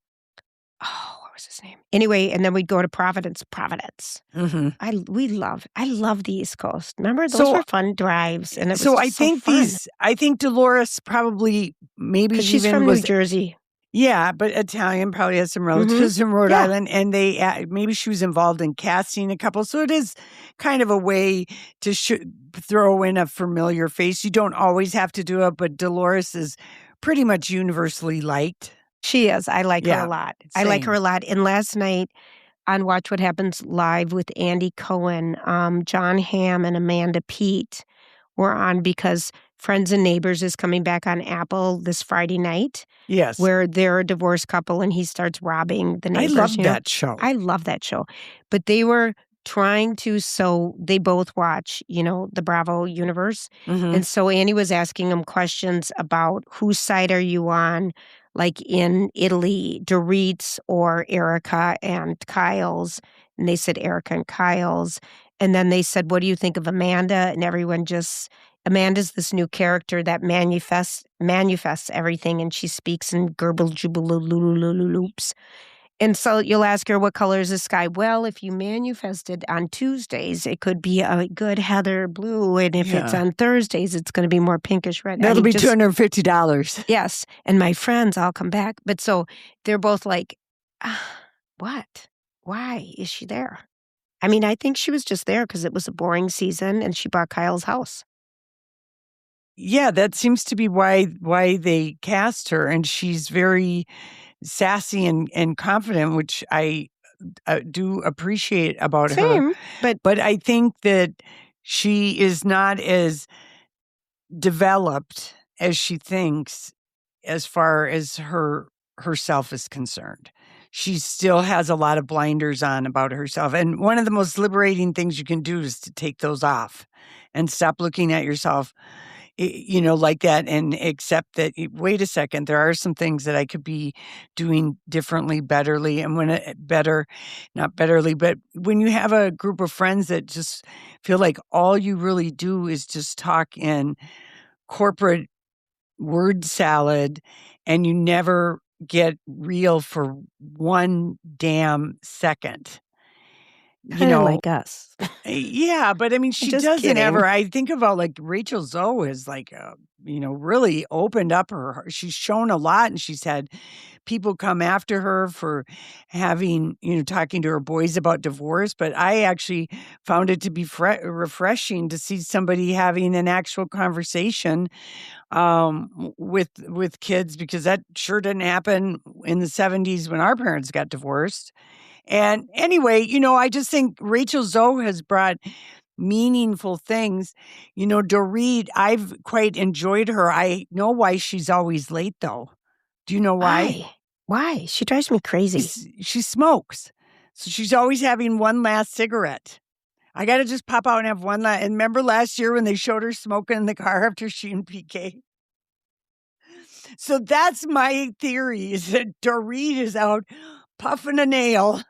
was his name? Anyway, and then we'd go to Providence. Mm-hmm. I love the East Coast. Remember, those were fun drives, and it was I think Dolores probably maybe she's from New Jersey. Yeah, but Italian probably has some relatives in Rhode Island, and maybe she was involved in casting a couple. So it is kind of a way to throw in a familiar face. You don't always have to do it, but Dolores is pretty much universally liked. She is. I like her a lot. Same. I like her a lot. And last night on Watch What Happens Live with Andy Cohen, John Hamm and Amanda Peet were on because Friends and Neighbors is coming back on Apple this Friday night. Yes. Where they're a divorced couple and he starts robbing the neighbors. I love that show. I love that show. But they were trying to, so they both watch, the Bravo universe. Mm-hmm. And so Andy was asking them questions about whose side are you on, like in Italy, Dorit's or Erica and Kyle's. And they said Erica and Kyle's. And then they said, what do you think of Amanda? And everyone Amanda's this new character that manifests everything, and she speaks in loops. And so you'll ask her, what color is the sky? Well, if you manifested on Tuesdays, it could be a good heather blue. And if it's on Thursdays, it's going to be more pinkish red. That'll be $250. Yes. And my friends all come back. But so they're both like, what? Why is she there? I mean, I think she was just there because it was a boring season and she bought Kyle's house. Yeah, that seems to be why they cast her. And she's very sassy and confident, which I do appreciate about her. But I think that she is not as developed as she thinks as far as herself is concerned. She still has a lot of blinders on about herself. And one of the most liberating things you can do is to take those off and stop looking at yourself, like that, and accept that, wait a second, there are some things that I could be doing differently, betterly. And not betterly, but when you have a group of friends that just feel like all you really do is just talk in corporate word salad and you never get real for one damn second. Like us. Yeah, but I mean, she doesn't ever. I think about like Rachel Zoe is like, really opened up she's shown a lot, and she's had people come after her for having, talking to her boys about divorce. But I actually found it to be refreshing to see somebody having an actual conversation with kids, because that sure didn't happen in the 70s when our parents got divorced. And anyway, I just think Rachel Zoe has brought meaningful things. Dorit, I've quite enjoyed her. I know why she's always late, though. Do you know why? Why? She drives me crazy. She smokes. So she's always having one last cigarette. I got to just pop out and have one last. And remember last year when they showed her smoking in the car after she and PK? So that's my theory, is that Dorit is out puffing a nail.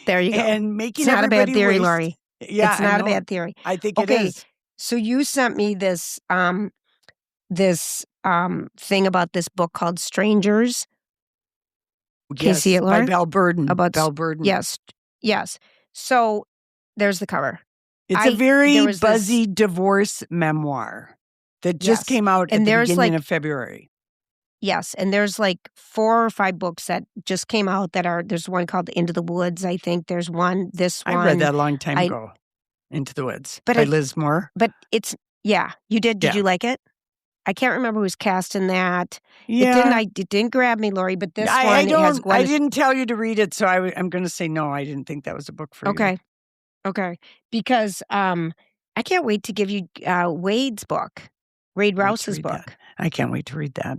There you go. And making it's not a bad theory, waste. Lori. Yeah, it's not a bad theory. I think it is. So you sent me this thing about this book called Strangers. Can you see it, Lori? By Belle Burden. About Belle Burden. Yes. So there's the cover. It's a very buzzy divorce memoir that just came out at the beginning of February. Yes, and there's like 4 or 5 books that just came out there's one called Into the Woods, I think. There's this one. I read that a long time ago, Into the Woods, by Liz Moore. But you did? Did you like it? I can't remember who's cast in that. Yeah. It didn't grab me, Lori, but this I one, it has don't. I Gwyneth. didn't tell you to read it, so I'm going to say no. I didn't think that was a book for you. Okay. Because I can't wait to give you Wade's book, Wade Rouse's book. That. I can't wait to read that.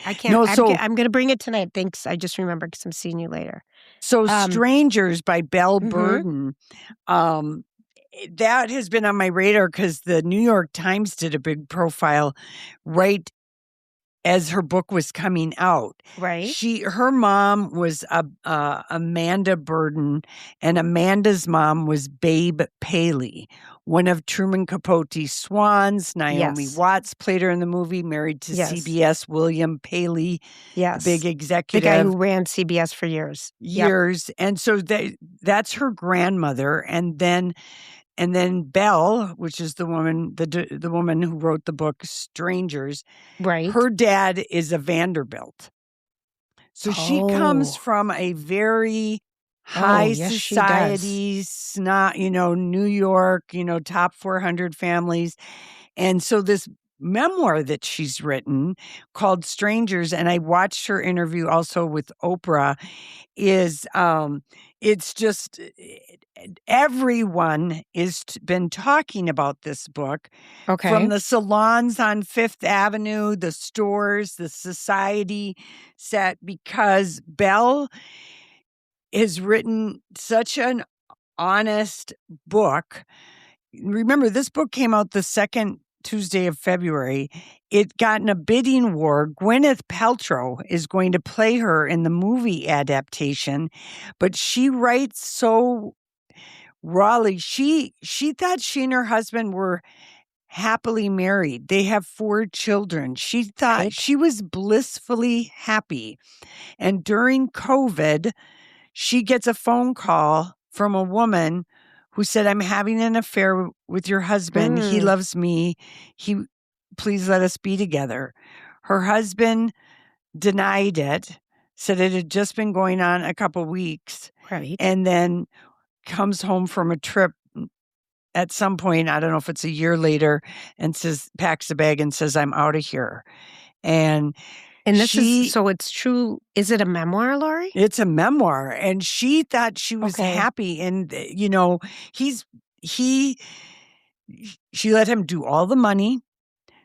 I can't. No, I'm going to bring it tonight. Thanks. I just remembered because I'm seeing you later. So, Strangers by Belle Burden. That has been on my radar because the New York Times did a big profile right as her book was coming out. Right. Her mom was Amanda Burden, and Amanda's mom was Babe Paley, one of Truman Capote's swans. Naomi Watts played her in the movie, married to CBS William Paley, the big executive. The guy who ran CBS for years. And so that's her grandmother. And then Belle, which is the woman who wrote the book Strangers, right? Her dad is a Vanderbilt, so she comes from a very high society, New York, top 400 families, and so this memoir that she's written called Strangers, and I watched her interview also with Oprah, is it's just everyone has been talking about this book. From the salons on Fifth Avenue, the stores, the society set, because Belle has written such an honest book. Remember, this book came out the second Tuesday of February. It got in a bidding war. Gwyneth Paltrow is going to play her in the movie adaptation, but she writes so rawly. She thought she and her husband were happily married. They have 4 children. She thought she was blissfully happy. And during COVID, she gets a phone call from a woman who said, "I'm having an affair with your husband. He loves me. Please let us be together." Her husband denied it, said it had just been going on a couple weeks. Right. And then comes home from a trip at some point, I don't know if it's a year later, and packs a bag and says, "I'm out of here." And this is, so it's true. Is it a memoir, Lori? It's a memoir. And she thought she was happy. And, she let him do all the money.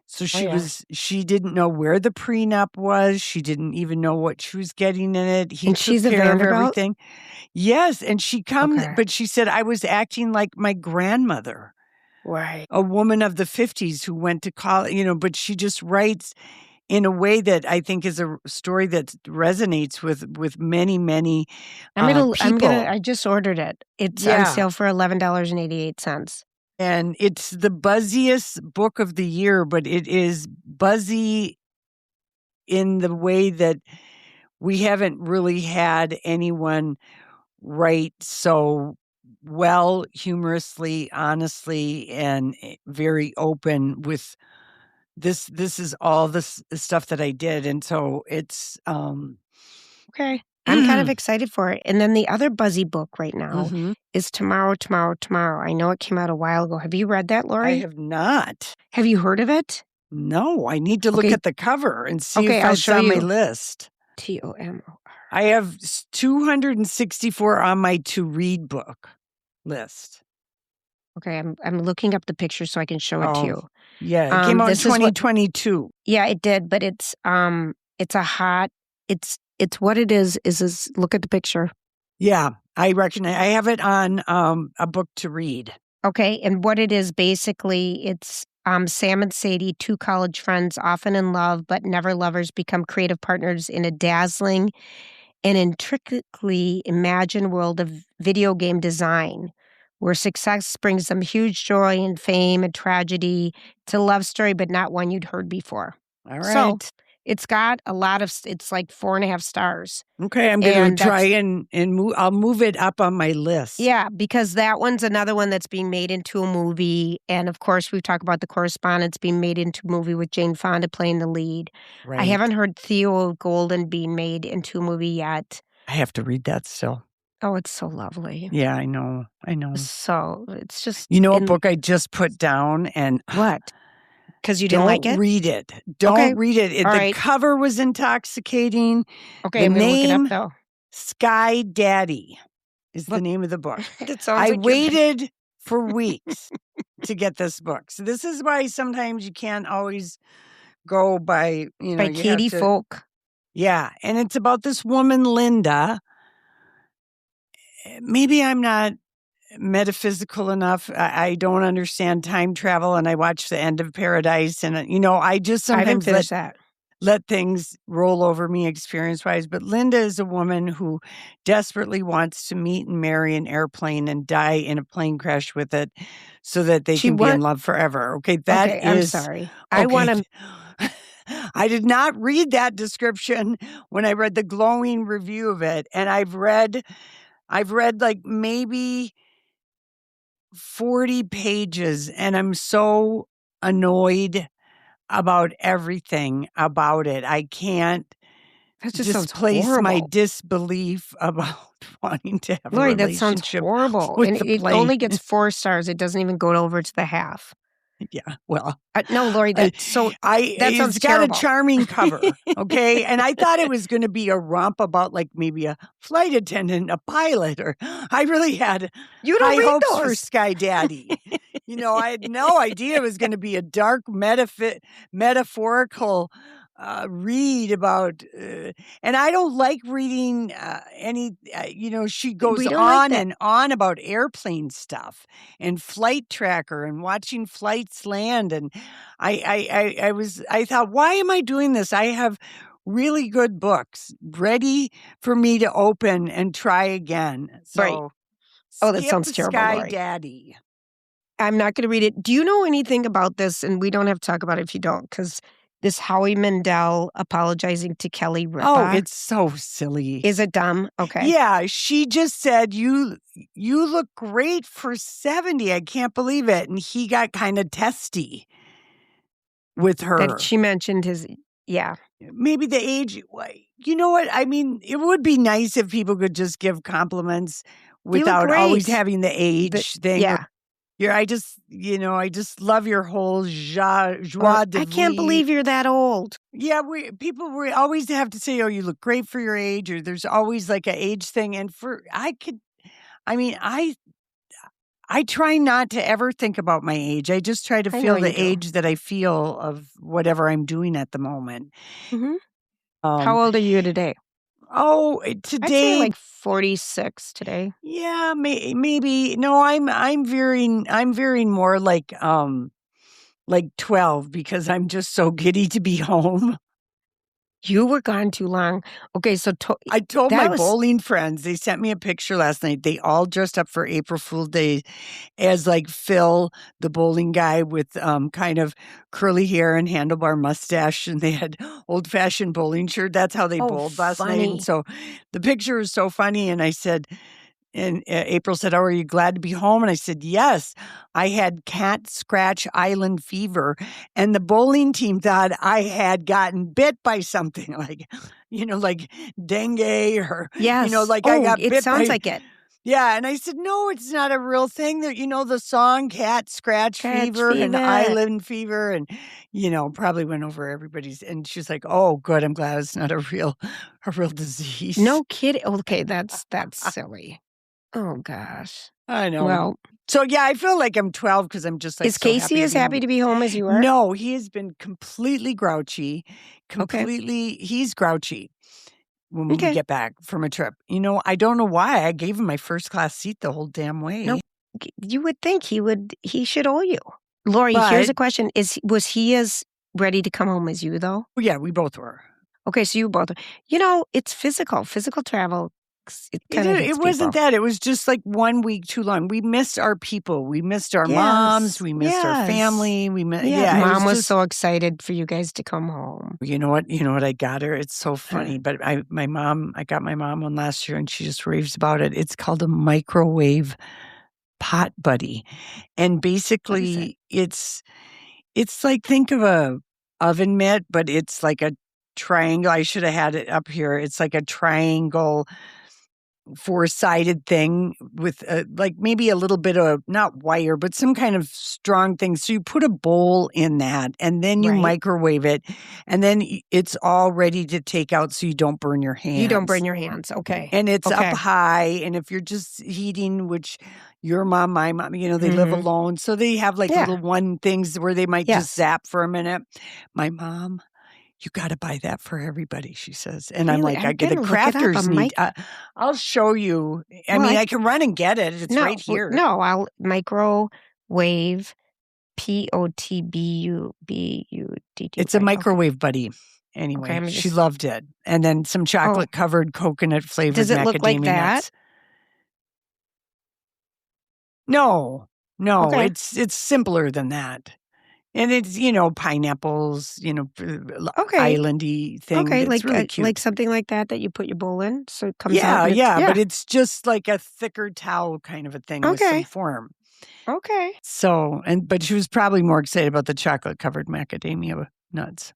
So she didn't know where the prenup was. She didn't even know what she was getting in it. He took care of everything. Yes. And she comes, but she said, "I was acting like my grandmother." Right. A woman of the 50s who went to college, but she just writes in a way that I think is a story that resonates with many, many people. I just ordered it. It's on sale for $11.88. And it's the buzziest book of the year, but it is buzzy in the way that we haven't really had anyone write so well, humorously, honestly, and very open with this. This is all this stuff that I did. And so it's okay. I'm kind of excited for it. And then the other buzzy book right now is Tomorrow, Tomorrow, Tomorrow. I know it came out a while ago. Have you read that, Lori? I have not. Have you heard of it? No, I need to look at the cover and see if it's on my list. TOMOR. I have 264 on my to-read book list. Okay, I'm looking up the picture so I can show it to you. Yeah, it came out in 2022. Yeah, it did, but it's what it is look at the picture. Yeah, I recognize. I have it on a book to read. Okay, and what it is basically, it's Sam and Sadie, 2 college friends, often in love but never lovers, become creative partners in a dazzling and intricately imagined world of video game design, where success brings them huge joy and fame and tragedy. It's a love story, but not one you'd heard before. All right. So it's got a lot of, it's like 4.5 stars. Okay, I'm going to try and move. I'll move it up on my list. Yeah, because that one's another one that's being made into a movie. And of course, we've talked about The Correspondence being made into a movie with Jane Fonda playing the lead. Right. I haven't heard Theo Golden being made into a movie yet. I have to read that still. Oh, it's so lovely. Yeah, I know. So it's just... You know a book I just put down? And what? Because you didn't like it? Read it. Don't Okay. read it. All The right. cover was intoxicating. Okay, The I'm going to look it name, up, though. Sky Daddy is the What? name of the book. That sounds I like your waited for weeks to get this book. So this is why sometimes you can't always go by, you know, by you Katie have to, Folk. Yeah, and it's about this woman, Linda. Maybe I'm not metaphysical enough. I don't understand time travel, and I watched The End of Paradise, and you know, I just I haven't sometimes finished that. let things roll over me experience-wise. But Linda is a woman who desperately wants to meet and marry an airplane and die in a plane crash with it so that they can be in love forever. Okay, that Okay, I'm is sorry. I okay. want to. I did not read that description when I read the glowing review of it, and I've read like maybe 40 pages, and I'm so annoyed about everything about it. I can't That just sounds displace my horrible. disbelief about wanting to have a Lori, that sounds relationship horrible. with And the it plane. only gets 4 stars. It doesn't even go over to the half. Yeah, well, No, Lori, that sounds it's got terrible. a charming cover, okay? And I thought it was going to be a romp about like maybe a flight attendant, a pilot, or I really had You don't high read hopes for those. Sky Daddy. You know, I had no idea it was going to be a dark metaphorical read about, and I don't like reading any, you know, she goes We don't like on that. and on about airplane stuff and flight tracker and watching flights land. And I thought, why am I doing this? I have really good books ready for me to open and try again. So Right. Oh, that skip sounds terrible, Sky Lori. Daddy. I'm not going to read it. Do you know anything about this? And we don't have to talk about it if you don't, because this Howie Mandel apologizing to Kelly Ripa. Oh, it's so silly. Is it dumb? Okay. Yeah, she just said, you look great for 70. I can't believe it. And he got kind of testy with her. That she mentioned his, yeah. Maybe the age. You know what? I mean, it would be nice if people could just give compliments without always having the age thing. Yeah. I just love your whole joie de vivre. I can't believe you're that old. Yeah, people always have to say, "Oh, you look great for your age," or there's always like an age thing. And I try not to ever think about my age. I just try to feel the age that I feel of whatever I'm doing at the moment. Mm-hmm. How old are you today? Oh, today, I'd say like 46 today. Yeah, maybe. No, I'm veering more like 12 because I'm just so giddy to be home. You were gone too long. Okay, so I told my bowling friends, they sent me a picture last night. They all dressed up for April Fool's Day as like Phil, the bowling guy with kind of curly hair and handlebar mustache, and they had old-fashioned bowling shirt. That's how they bowled last night. And so the picture was so funny, and I said, and April said, "Oh, are you glad to be home?" And I said, "Yes, I had cat scratch island fever." And the bowling team thought I had gotten bit by something like dengue or, yes. I got bit. It sounds like it. Yeah. And I said, "No, it's not a real thing." That, the song cat scratch fever and island fever and, probably went over everybody's. And she's like, "Oh, good. I'm glad it's not a real disease." No kidding. Okay. That's silly. Oh, gosh. I know. Well, so yeah, I feel like I'm 12 because I'm just like, is Casey as happy to be home as you are? No, he has been completely grouchy. He's grouchy when we get back from a trip. I don't know why. I gave him my first class seat the whole damn way. No, you would think he should owe you. Lori, here's a question. Was he as ready to come home as you, though? Yeah, we both were. Okay, so you both. It's physical travel. It wasn't that. It was just like 1 week too long. We missed our people. We missed our moms. We missed our family. Mom was so excited for you guys to come home. You know what? I got her. It's so funny. But I got my mom one last year, and she just raves about it. It's called a microwave pot buddy, and basically it's like, think of a oven mitt, but it's like a triangle. I should have had it up here. It's like a triangle four-sided thing with like maybe a little bit of not wire, but some kind of strong thing. So you put a bowl in that, and then you microwave it, and then it's all ready to take out, so you don't burn your hands. You don't burn your hands. Okay. And it's up high, and if you're just heating, which your mom, my mom, they live alone, so they have like little one things where they might just zap for a minute. My mom, you got to buy that for everybody, she says. And I'm like, I get the crafters need. I'll show you. I can run and get it. It's right here. No, I'll microwave. POTBUBUDD. It's a microwave buddy. Anyway, she loved it. And then some chocolate covered coconut flavored macadamia nuts. Does it look like that? No, it's simpler than that. And it's, pineapples, islandy thing. Okay, it's really cute. like something like that you put your bowl in, so it comes out. Yeah, but it's just like a thicker towel kind of a thing with some form. Okay. So, but she was probably more excited about the chocolate covered macadamia nuts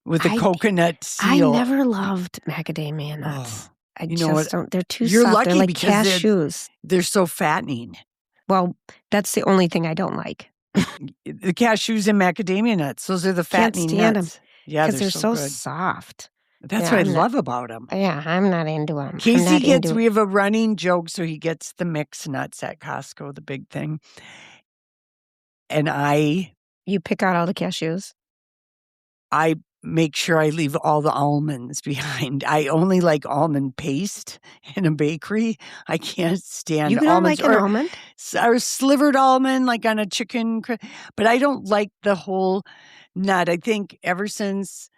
with the coconut seal. I never loved macadamia nuts. I just don't. They're too You're soft. Lucky they're like because cashews. They're so fattening. Well, that's the only thing I don't like. The cashews and macadamia nuts. Those are the fattening Can't stand nuts. Them. Yeah, they're so good. Soft. That's what I love about them. Yeah, I'm not into them. We have a running joke, so he gets the mixed nuts at Costco, the big thing. And You pick out all the cashews? I make sure I leave all the almonds behind. I only like almond paste in a bakery. I can't stand almonds. You don't like an almond? Or slivered almond, like on a chicken. But I don't like the whole nut. I think ever since,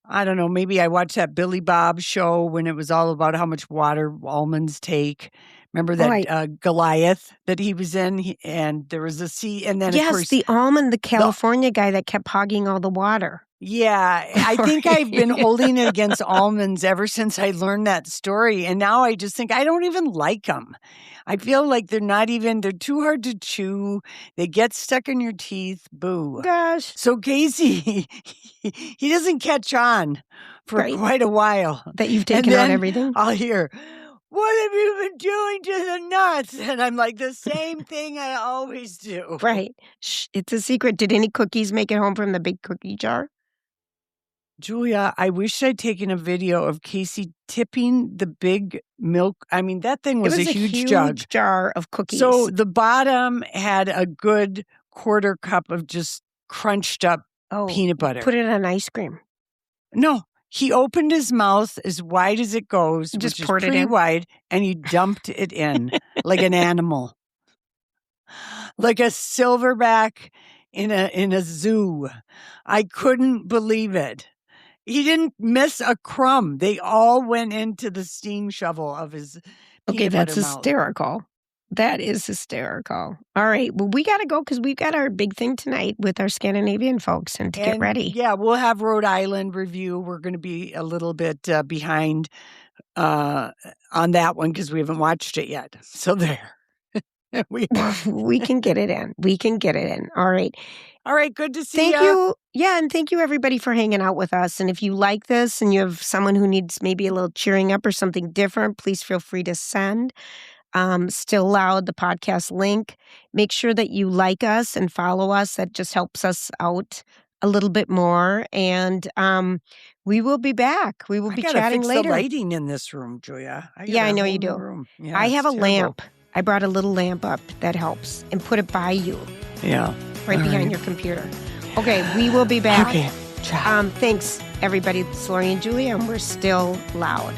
I don't know, maybe I watched that Billy Bob show when it was all about how much water almonds take. Remember that Goliath that he was in? And there was a sea. And then, of course, the almond, the California guy that kept hogging all the water. Yeah, I think I've been holding it against almonds ever since I learned that story. And now I just think I don't even like them. I feel like they're too hard to chew. They get stuck in your teeth. Boo. Gosh. So Casey, he doesn't catch on for quite a while. That you've taken out everything? I'll hear, what have you been doing to the nuts? And I'm like, the same thing I always do. Right. Shh, it's a secret. Did any cookies make it home from the big cookie jar? Julia, I wish I'd taken a video of Casey tipping the big milk. I mean, that thing was a huge jar of cookies. So the bottom had a good quarter cup of just crunched up peanut butter. Put it on ice cream. No, he opened his mouth as wide as it goes, just which poured is it pretty in. wide, and he dumped it in like an animal, like a silverback in a zoo. I couldn't believe it. He didn't miss a crumb. They all went into the steam shovel of his peanut that's butter mouth. Hysterical. That is hysterical. All right. Well, we got to go because we've got our big thing tonight with our Scandinavian folks and get ready. Yeah, we'll have Rhode Island review. We're going to be a little bit behind on that one because we haven't watched it yet. So there. We can get it in. We can get it in. All right. All right. Good to see you. Thank you. Yeah. And thank you, everybody, for hanging out with us. And if you like this and you have someone who needs maybe a little cheering up or something different, please feel free to send. Still Loud, the podcast link. Make sure that you like us and follow us. That just helps us out a little bit more. And we will be back. We will be chatting later. The lighting in this room, Julia. I know you do. Yeah, I have a lamp. I brought a little lamp up that helps and put it by you. Yeah. Right behind your computer. Okay, we will be back. Okay. Ciao. Thanks, everybody. It's Lori and Julia, and we're still loud.